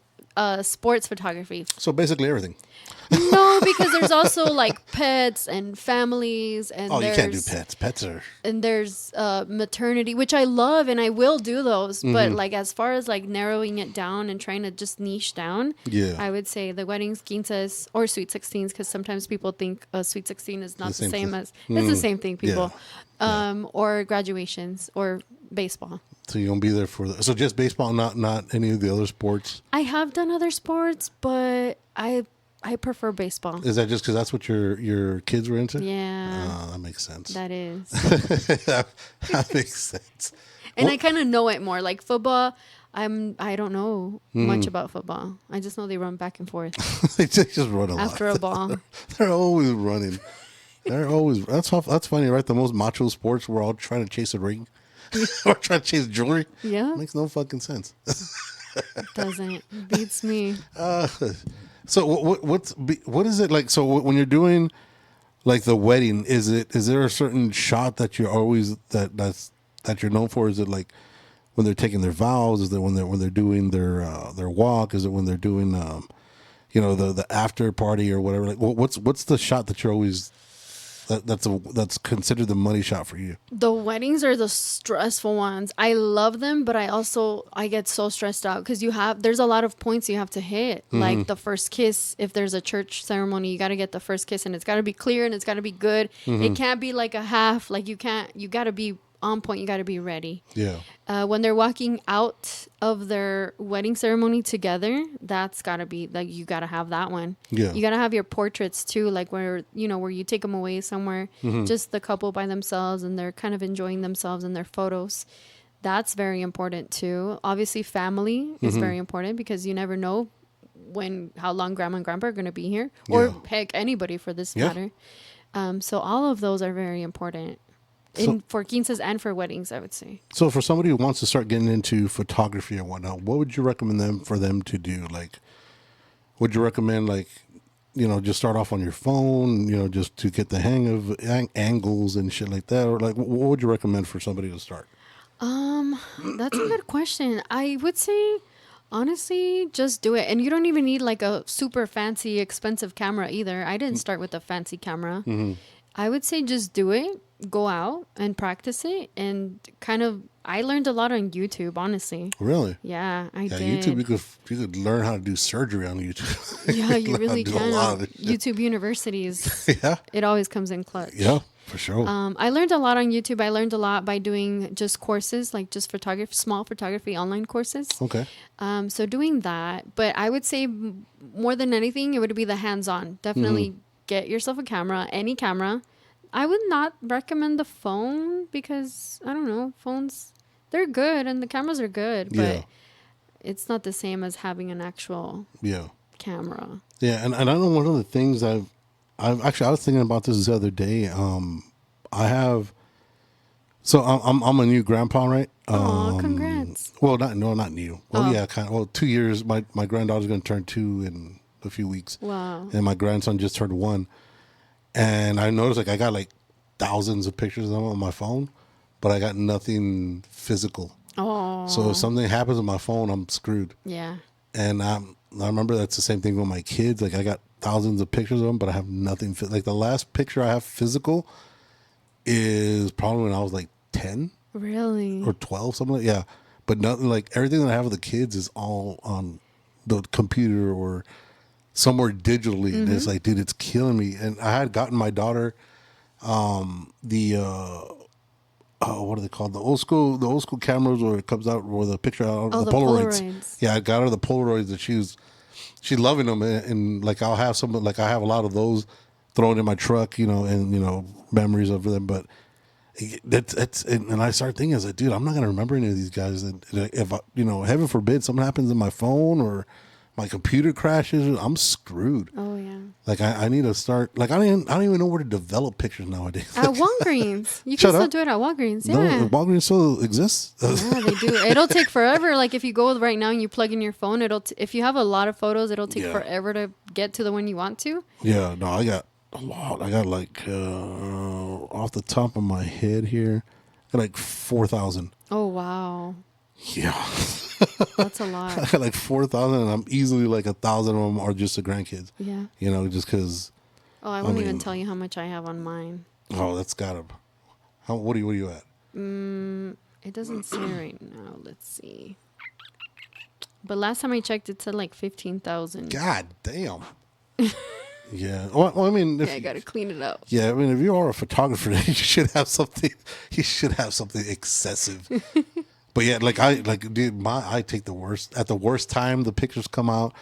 sports photography. So basically everything. No, because there's also like pets and families, and you can't do pets. Pets are. And there's maternity, which I love, and I will do those. But like as far as like narrowing it down and trying to just niche down, I would say the weddings, quinces, or sweet 16s, because sometimes people think a sweet 16 is not the same as it's the same thing. People, or graduations or baseball. So you don't be there for so just baseball, not any of the other sports. I have done other sports, but I prefer baseball. Is that just because that's what your kids were into? Yeah. That makes sense. That is. that makes sense. And I kind of know it more. Like football, I don't know much about football. I just know they run back and forth They just run a lot. after a ball. They're always running. They're always. That's funny, right? The most macho sports, we're all trying to chase a ring. We're trying to chase jewelry. Yeah. Makes no fucking sense. It doesn't. Beats me. So what is it like? So when you're doing like the wedding, is there a certain shot that you're always that you're known for? Is it like when they're taking their vows? Is it when they're doing their walk? Is it when they're doing the after party or whatever? Like what's the shot that you're always that's considered the money shot for you? The weddings are the stressful ones. I love them, but I get so stressed out because there's a lot of points you have to hit. Like the first kiss, if there's a church ceremony, you got to get the first kiss and it's got to be clear and it's got to be good. It can't be like a half. Like you got to be on point. You got to be ready. Yeah. When they're walking out of their wedding ceremony together, that's got to be like, you got to have that one. Yeah. You got to have your portraits too, like where you take them away somewhere, just the couple by themselves and they're kind of enjoying themselves in their photos. That's very important too. Obviously family is very important because you never know how long grandma and grandpa are going to be here, or heck, anybody for this matter. So all of those are very important. For quinces and for weddings, I would say. So for somebody who wants to start getting into photography and whatnot, what would you recommend for them to do? Like, would you recommend just start off on your phone, just to get the hang of angles and shit like that? Or like, what would you recommend for somebody to start? That's a good question. I would say, honestly, just do it. And you don't even need like a super fancy, expensive camera either. I didn't start with a fancy camera. I would say just do it. Go out and practice it, and I learned a lot on YouTube, honestly. Really? Yeah, I did. YouTube, you could learn how to do surgery on YouTube. Yeah, you really can. YouTube universities. Yeah. It always comes in clutch. Yeah, for sure. I learned a lot on YouTube. I learned a lot by doing just courses, like just small photography online courses. Okay. So doing that, but I would say more than anything, it would be the hands-on. Definitely get yourself a camera, any camera. I would not recommend the phone because, I don't know, phones, they're good and the cameras are good, but it's not the same as having an actual camera. Yeah, and I know one of the things I've actually, I was thinking about this the other day. I'm a new grandpa, right? Oh, congrats. Well, not new. Well, yeah, kind of. Well, 2 years. My granddaughter's going to turn 2 in a few weeks. Wow. And my grandson just turned 1. And I noticed I got like thousands of pictures of them on my phone, but I got nothing physical. Oh. So if something happens on my phone, I'm screwed. Yeah. And I remember that's the same thing with my kids. Like I got thousands of pictures of them, but I have nothing. Like the last picture I have physical is probably when I was like 10. Really? Or 12, something like that. Yeah. But nothing, like everything that I have with the kids is all on the computer or somewhere digitally. And it's like, dude, it's killing me. And I had gotten my daughter what are they called? The old school cameras where it comes out, where the picture out, the Polaroids. Yeah, I got her the Polaroids that she's loving them. And like I'll have some, like I have a lot of those thrown in my truck, and memories of them. But and I started thinking, I was like, dude, I'm not gonna remember any of these guys. And if heaven forbid something happens in my phone or my computer crashes, I'm screwed. Oh yeah. Like I need to start. Like I don't even know where to develop pictures nowadays. At Walgreens, you can still do it at Walgreens. Yeah. No, Walgreens still exists. Yeah, they do. It'll take forever. Like if you go right now and you plug in your phone, if you have a lot of photos, it'll take forever to get to the one you want to. Yeah. No, I got a lot. I got like off the top of my head here, I got like 4,000. Oh wow. Yeah. That's a lot. I got like 4,000, and I'm easily like 1,000 of them are just the grandkids. Yeah. Just because. Oh, I won't even tell you how much I have on mine. Oh, that's gotta. What are you at? It doesn't say right now. Let's see. But last time I checked, it said like 15,000. God damn. Yeah. Well, I mean, I gotta clean it up. Yeah, I mean, if you are a photographer, you should have something. You should have something excessive. But yeah, dude, I take the worst. At the worst time, the pictures come out.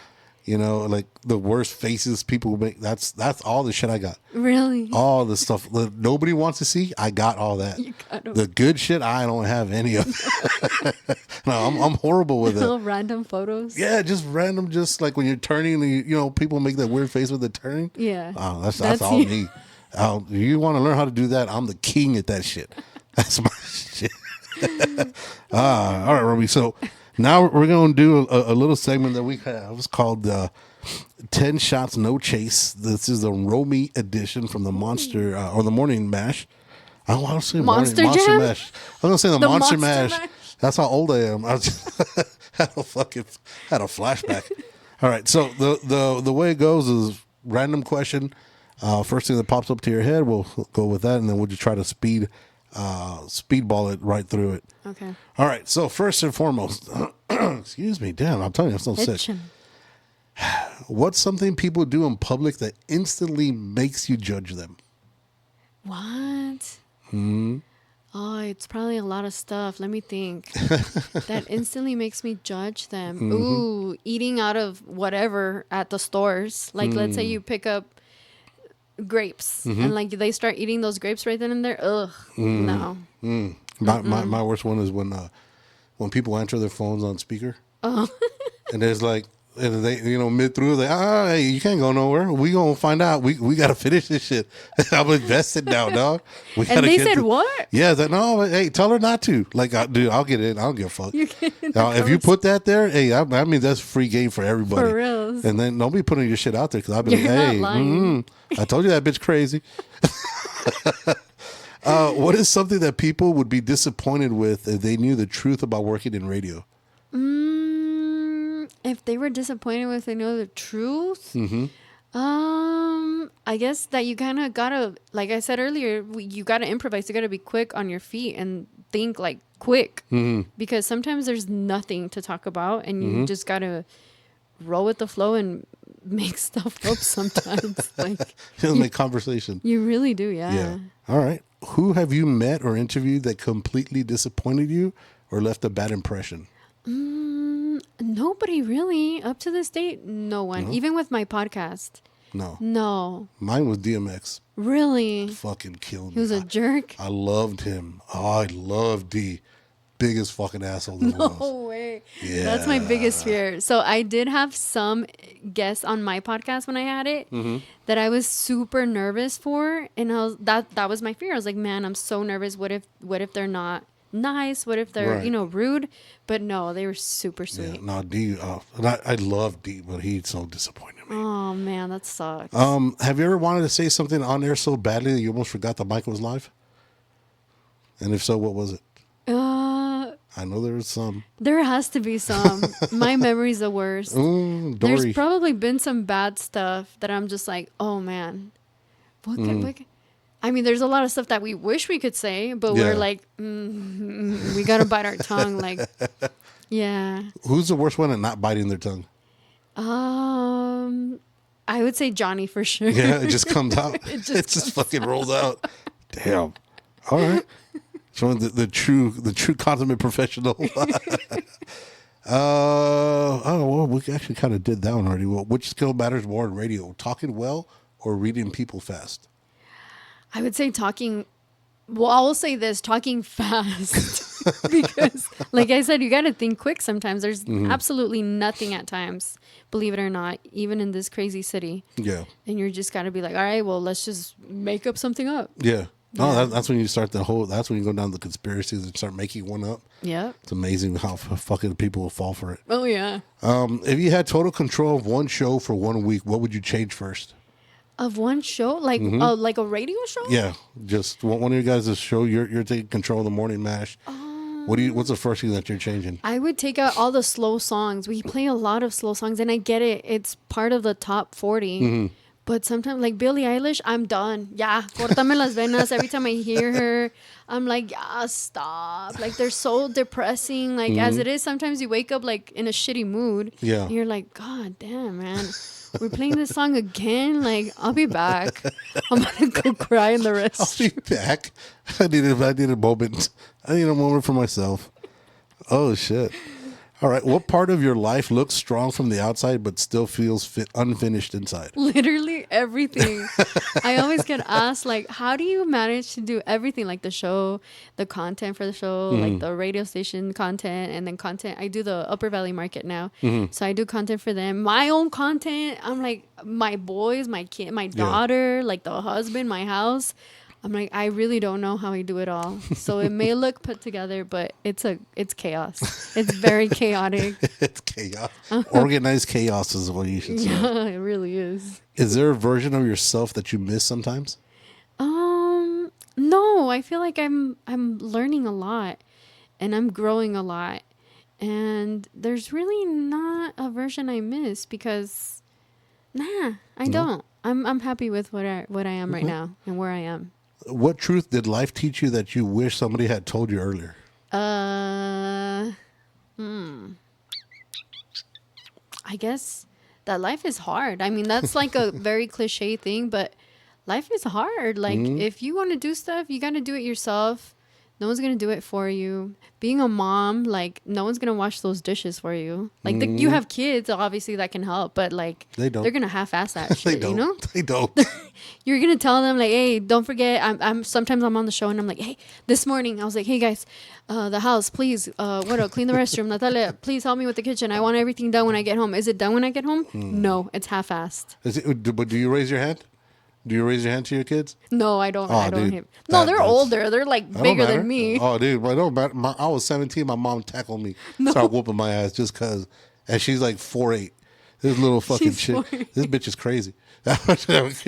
You know, like the worst faces people make. That's all the shit I got. Really? All the stuff that nobody wants to see, I got all that. You got 'em. The good shit, I don't have any of. No, I'm horrible with it. Little random photos. Yeah, just random, just like when you're turning, you know, people make that weird face with the turning. Yeah. Oh, that's all you. me. You want to learn how to do that? I'm the king at that shit. That's my shit. All right, Romy. So now we're going to do a little segment that we have. It's called 10 Shots No Chase. This is the Romy edition from the Monster or the Morning Mash. I want to say Monster Monster Jam? Mash. I was going to say the Monster Mash. Mash. That's how old I am. I just had a flashback. All right. So the way it goes is random question. First thing that pops up to your head, we'll go with that, and then we'll just try to speedball it right through it. Okay. All right. So first and foremost, excuse me. Damn, I'm telling you, I'm so sick. Itching. What's something people do in public that instantly makes you judge them? What? Oh, it's probably a lot of stuff. Let me think. That instantly makes me judge them. Ooh, eating out of whatever at the stores. Like, let's say you pick up grapes and like they start eating those grapes right then and there. Ugh, no. My worst one is when people answer their phones on speaker. Oh. And there's like, and they, you know, mid through, they, hey, you can't go nowhere. We gonna find out. We gotta finish this shit. I'm invested now, dog. We And gotta they get said, to- what? Yeah, that no. Hey, tell her not to. Like, dude, I'll get in. I don't give a fuck. You can't. Now, if you put that there, hey, I mean that's free game for everybody. For reals. And then don't be putting your shit out there because I'll be You're like, not hey, lying. I told you that bitch crazy. What is something that people would be disappointed with if they knew the truth about working in radio? If they were disappointed with they know the truth, I guess that you kind of gotta, like I said earlier, you gotta improvise. You gotta be quick on your feet and think like quick, because sometimes there's nothing to talk about, and you just gotta roll with the flow and make stuff up. Sometimes, like It'll make conversation. you really do, Yeah. All right. Who have you met or interviewed that completely disappointed you or left a bad impression? Nobody really up to this date. No one, even with my podcast. No. No, Mine was DMX. really. Fucking killed me. He was a jerk. I loved him. Oh, I loved D. Biggest fucking asshole there was. No way. Yeah. That's my biggest fear. So I did have some guests on my podcast when I had it that I was super nervous for, and I was that was my fear. I was like, man, I'm so nervous. What if they're not nice? What if they're Right. rude? But no, they were super sweet. Yeah, no, D. And I love D, but he so disappointed me. Oh man, that sucks. Have you ever wanted to say something on air so badly that you almost forgot the mic was live? And if so, what was it? I know there was some. There has to be some. My memory's the worst. Dory. There's probably been some bad stuff that I'm just like, oh man, what I mean, there's a lot of stuff that we wish we could say, but Yeah. we're like, we gotta bite our tongue. Like, yeah. Who's the worst one at not biting their tongue? I would say Johnny for sure. Yeah, it just comes out. it just just fucking rolls out. Damn. All right. Showing the true consummate professional. Well, we actually kind of did that one already. Well, which skill matters more in radio? Talking well or reading people fast? I would say talking. Well, I will say this: talking fast, because, like I said, you got to think quick. Sometimes there's absolutely nothing at times. Believe it or not, even in this crazy city. Yeah. And you're just got to be like, all right, well, let's just make up something up. Yeah. No, that's when you start that's when you go down the conspiracies and start making one up. Yeah. It's amazing how fucking people will fall for it. Oh yeah. If you had total control of one show for 1 week, what would you change first? Of one show, like a radio show. Yeah, just one of you guys' show. You're taking control of the morning mash. What's the first thing that you're changing? I would take out all the slow songs. We play a lot of slow songs, and I get it. It's part of the top 40. But sometimes, like Billie Eilish, I'm done. Yeah, córtame las venas. Every time I hear her, I'm like, yeah, stop. Like, they're so depressing. Like, as it is, sometimes you wake up, like, in a shitty mood. Yeah. And you're like, God damn, man. We're playing this song again? Like, I'll be back. I'm going to go cry in the I'll restroom. be back. I need a moment. I need a moment for myself. Oh shit! All right. What part of your life looks strong from the outside but still feels unfinished inside? Literally everything. I always get asked, like, how do you manage to do everything? Like the show, the content for the show, like the radio station content, and then content. I do the Upper Valley Market now. So I do content for them. My own content. I'm like, my boys, my kid, my daughter, like the husband, my house. I'm like, I really don't know how I do it all. So it may look put together, but it's chaos. It's very chaotic. It's chaos. Organized chaos is what you should say. Yeah, it really is. Is there a version of yourself that you miss sometimes? No, I feel like I'm learning a lot and I'm growing a lot. And there's really not a version I miss because I don't. I'm happy with what I am right now and where I am. What truth did life teach you that you wish somebody had told you earlier? I guess that life is hard. I mean, that's like a very cliche thing, but life is hard. Like, if you want to do stuff, you got to do it yourself. No one's going to do it for you. Being a mom, like, no one's going to wash those dishes for you. Like, you have kids, obviously, that can help, but, like, they're going to half-ass that shit, you know? They don't. You're going to tell them, like, hey, don't forget, sometimes I'm on the show, and I'm like, hey, this morning, I was like, hey, guys, the house, please, clean the restroom. Natalia, please help me with the kitchen. I want everything done when I get home. Is it done when I get home? No, it's half-assed. But do you raise your hand? Do you raise your hand to your kids? No, I don't. Oh, I don't. dude, No, they're older. They're like bigger than me. Oh, dude, I don't matter. I was 17. My mom tackled me, started whooping my ass just because. And she's like 4'8". This little fucking She's shit. 4'8". This bitch is crazy.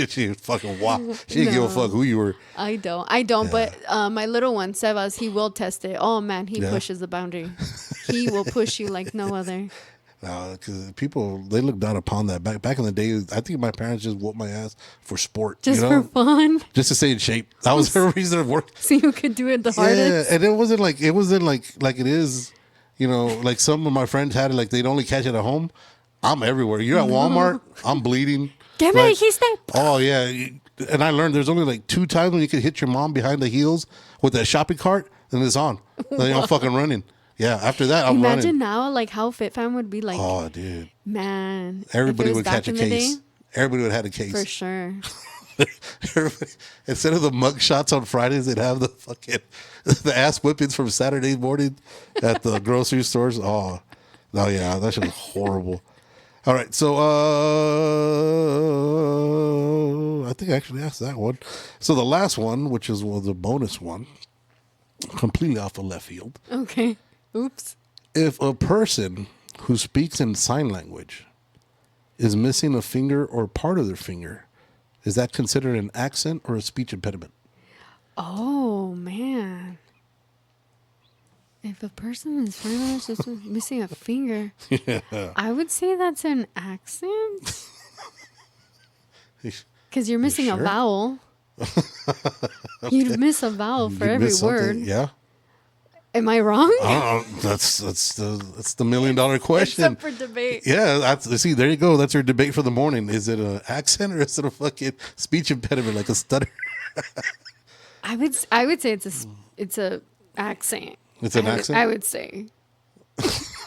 She fucking wow. She didn't give a fuck who you were. I don't. Yeah. But my little one, Sebas, he will test it. Oh man, he pushes the boundary. He will push you like no other. Because people, they look down upon that. Back in the day, I think my parents just whooped my ass for sport. Just for fun. Just to stay in shape. That was their reason of work. So you could do it the hardest. Yeah, and it wasn't like it is, like some of my friends had it, like they'd only catch it at home. I'm everywhere. You're at Walmart, I'm bleeding. Give me his step. Oh, yeah. And I learned there's only like 2 times when you could hit your mom behind the heels with that shopping cart, and it's on. Then you're fucking running. Yeah, after that, I'm running. Imagine now, like, how FitFam would be like. Oh, dude. Man. Everybody would catch a case. Everybody would have had a case. For sure. Instead of the mug shots on Fridays, they'd have the ass whippings from Saturday morning at the grocery stores. Oh, no, yeah, that shit was horrible. All right, so I think I actually asked that one. So the last one, which was the bonus one, completely off the left field. Okay. Oops. If a person who speaks in sign language is missing a finger or part of their finger, is that considered an accent or a speech impediment? Oh, man. If a person is just missing a finger, I would say that's an accent. Because you're missing a vowel. Okay. You'd miss a vowel for every word. Yeah. Am I wrong? That's the $1 million question. It's up for debate. Yeah, see, there you go. That's your debate for the morning. Is it an accent or is it a fucking speech impediment, like a stutter? I would say it's a accent. It's an accent? I would say.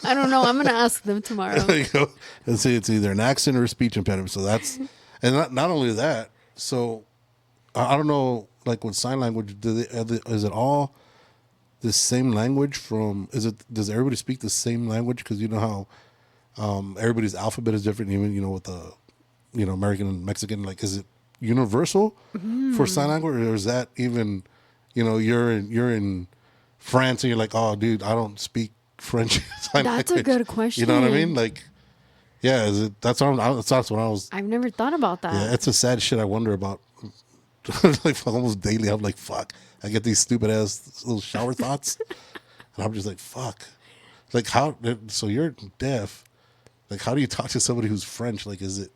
I don't know. I'm going to ask them tomorrow. There you go. And say it's either an accent or a speech impediment. So that's, and not only that. So I don't know, like with sign language, is it all the same language does everybody speak the same language? Because you know how everybody's alphabet is different, even, with the, American and Mexican, like, is it universal for sign language? Or is that even, you're in France and you're like, oh, dude, I don't speak French sign language. That's a good question. You know what I mean? Like, yeah, that's what I was. I've never thought about that. Yeah, it's a sad shit I wonder about. Like almost daily, I'm like, fuck. I get these stupid ass little shower thoughts, and I'm just like, fuck. Like, how? So you're deaf. Like, how do you talk to somebody who's French? Like, do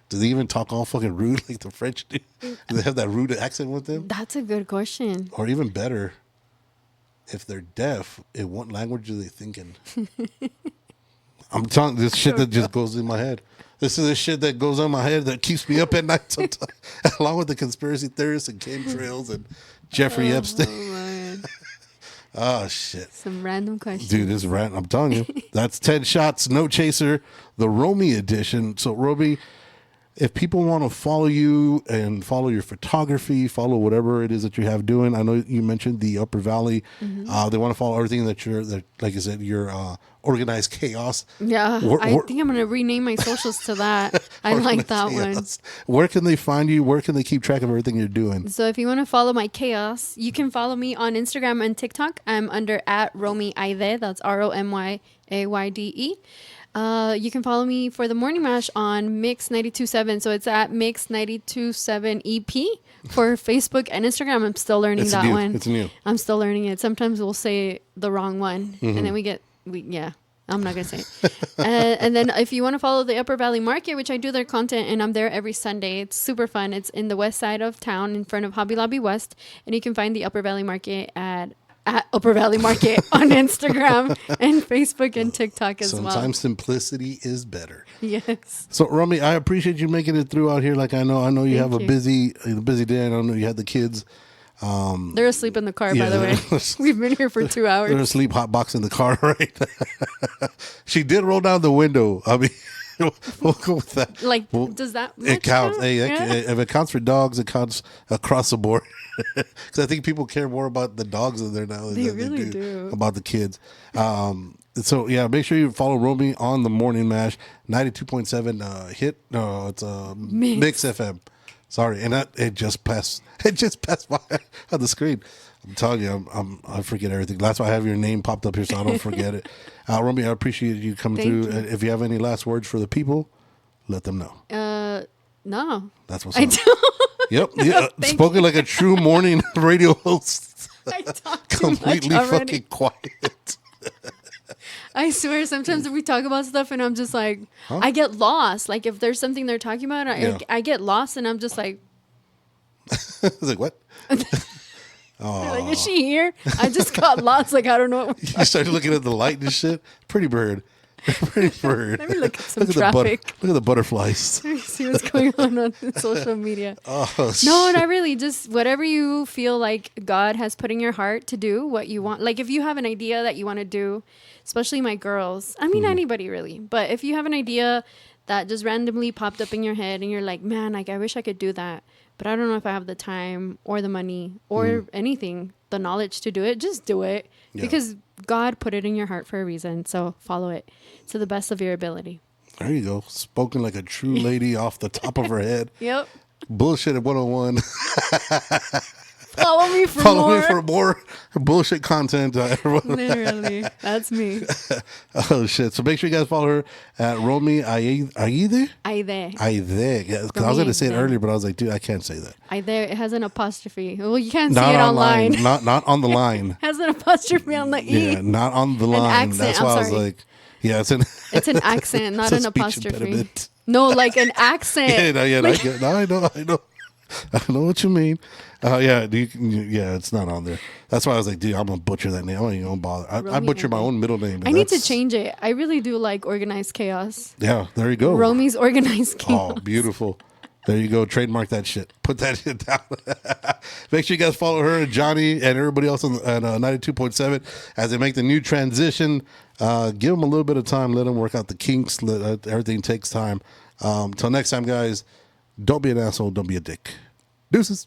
they even talk all fucking rude like the French do? Do they have that rude accent with them? That's a good question. Or even better, if they're deaf, in what language are they thinking? I'm telling this shit that just goes in my head. This is the shit that goes on my head that keeps me up at night sometimes, along with the conspiracy theorists and chemtrails and Jeffrey Epstein. Oh, shit. Some random questions. Dude, this is random. I'm telling you. That's 10 Shots, No Chaser, the Romy edition. So, Romy, if people want to follow you and follow your photography, follow whatever it is that you have doing, I know you mentioned the Upper Valley. They want to follow everything that like I said, your organized chaos. Yeah, I think I'm going to rename my socials to that. I like that Chaos. Where can they find you? Where can they keep track of everything you're doing? one. So if you want to follow my chaos, you can follow me on Instagram and TikTok. I'm under @Romy Aguirre. That's ROMYAYDE. You can follow me for the Morning Mash on Mix 92.7. So it's at Mix 92.7 EP for Facebook and Instagram. I'm still learning that one. It's new. I'm still learning it. Sometimes we'll say the wrong one, and then I'm not gonna say it. And then if you want to follow the Upper Valley Market, which I do their content, and I'm there every Sunday. It's super fun. It's in the west side of town, in front of Hobby Lobby West, and you can find the Upper Valley Market at Upper Valley Market on Instagram and Facebook and TikTok as well. Sometimes simplicity is better. Yes. So, Romy, I appreciate you making it through out here. Like I know you have a busy day. I know you had the kids. They're asleep in the car, by the way. We've been here for 2 hours. They're asleep, hot box in the car, right? She did roll down the window. I mean, we'll go with that. Like, does that It counts. count? Hey, Yeah. if it counts for dogs, it counts across the board. Because I think people care more about the dogs in there now They than really they do. about the kids. So yeah, make sure you follow Romy on the Morning Mash 92.7 hit. No, it's Mix FM. Sorry, and it just passed. It just passed by on the screen. I'm telling you, I forget everything. That's why I have your name popped up here, so I don't forget it. Romy, I appreciate you coming Thank through. you. If you have any last words for the people, let them know. No. That's what's I up. don't. Yep. Yeah. Thank Spoken like a true morning radio host. I talk too much Completely already. fucking quiet. I swear, sometimes we talk about stuff and I'm just like, I get lost. Like if there's something they're talking about, Yeah. I get lost and I'm just like, I was like, what? like, is she here? I just got lost. Like, I don't know. What You started looking at the light and shit. Pretty bird. Pretty bird. Let me look at some Look at traffic. look at the butterflies. Let me see what's going on social media. Oh, No, not really. Just whatever you feel like God has put in your heart to do, what you want. Like if you have an idea that you want to do, especially my girls. I mean, anybody really. But if you have an idea that just randomly popped up in your head and you're like, man, like I wish I could do that, but I don't know if I have the time or the money or anything, the knowledge to do it, just do it. Yeah. Because God put it in your heart for a reason. So follow it to the best of your ability. There you go. Spoken like a true lady off the top of her head. Yep. Bullshit at 101. Follow me for Follow more. me for more bullshit content. Literally. That's me. Oh, shit. So make sure you guys follow her at Romy Aguirre. Aide. Aguirre. Yeah, 'cause I was going to say it earlier, but I was like, dude, I can't say that. Aide. It has an apostrophe. Well, you can't Not see it online. online. Not on the line. Has an apostrophe on the E. Yeah, not on the line. accent, That's I'm why I was sorry. like, yeah, it's an It's an accent, not it's a an speech apostrophe. impediment. No, like an accent. I know. I know what you mean. Yeah, it's not on there. That's why I was like, dude, I'm gonna butcher that name. I don't even bother. I Romy butcher my Aguirre. own middle name. but I need to that's- change it. I really do like organized chaos. Yeah, there you go. Romy's organized chaos. Oh, beautiful. There you go. Trademark that shit. Put that shit down. Make sure you guys follow her and Johnny and everybody else on 92.7 as they make the new transition. Give them a little bit of time. Let them work out the kinks. Everything takes time. Till next time, guys, don't be an asshole. Don't be a dick. Deuces.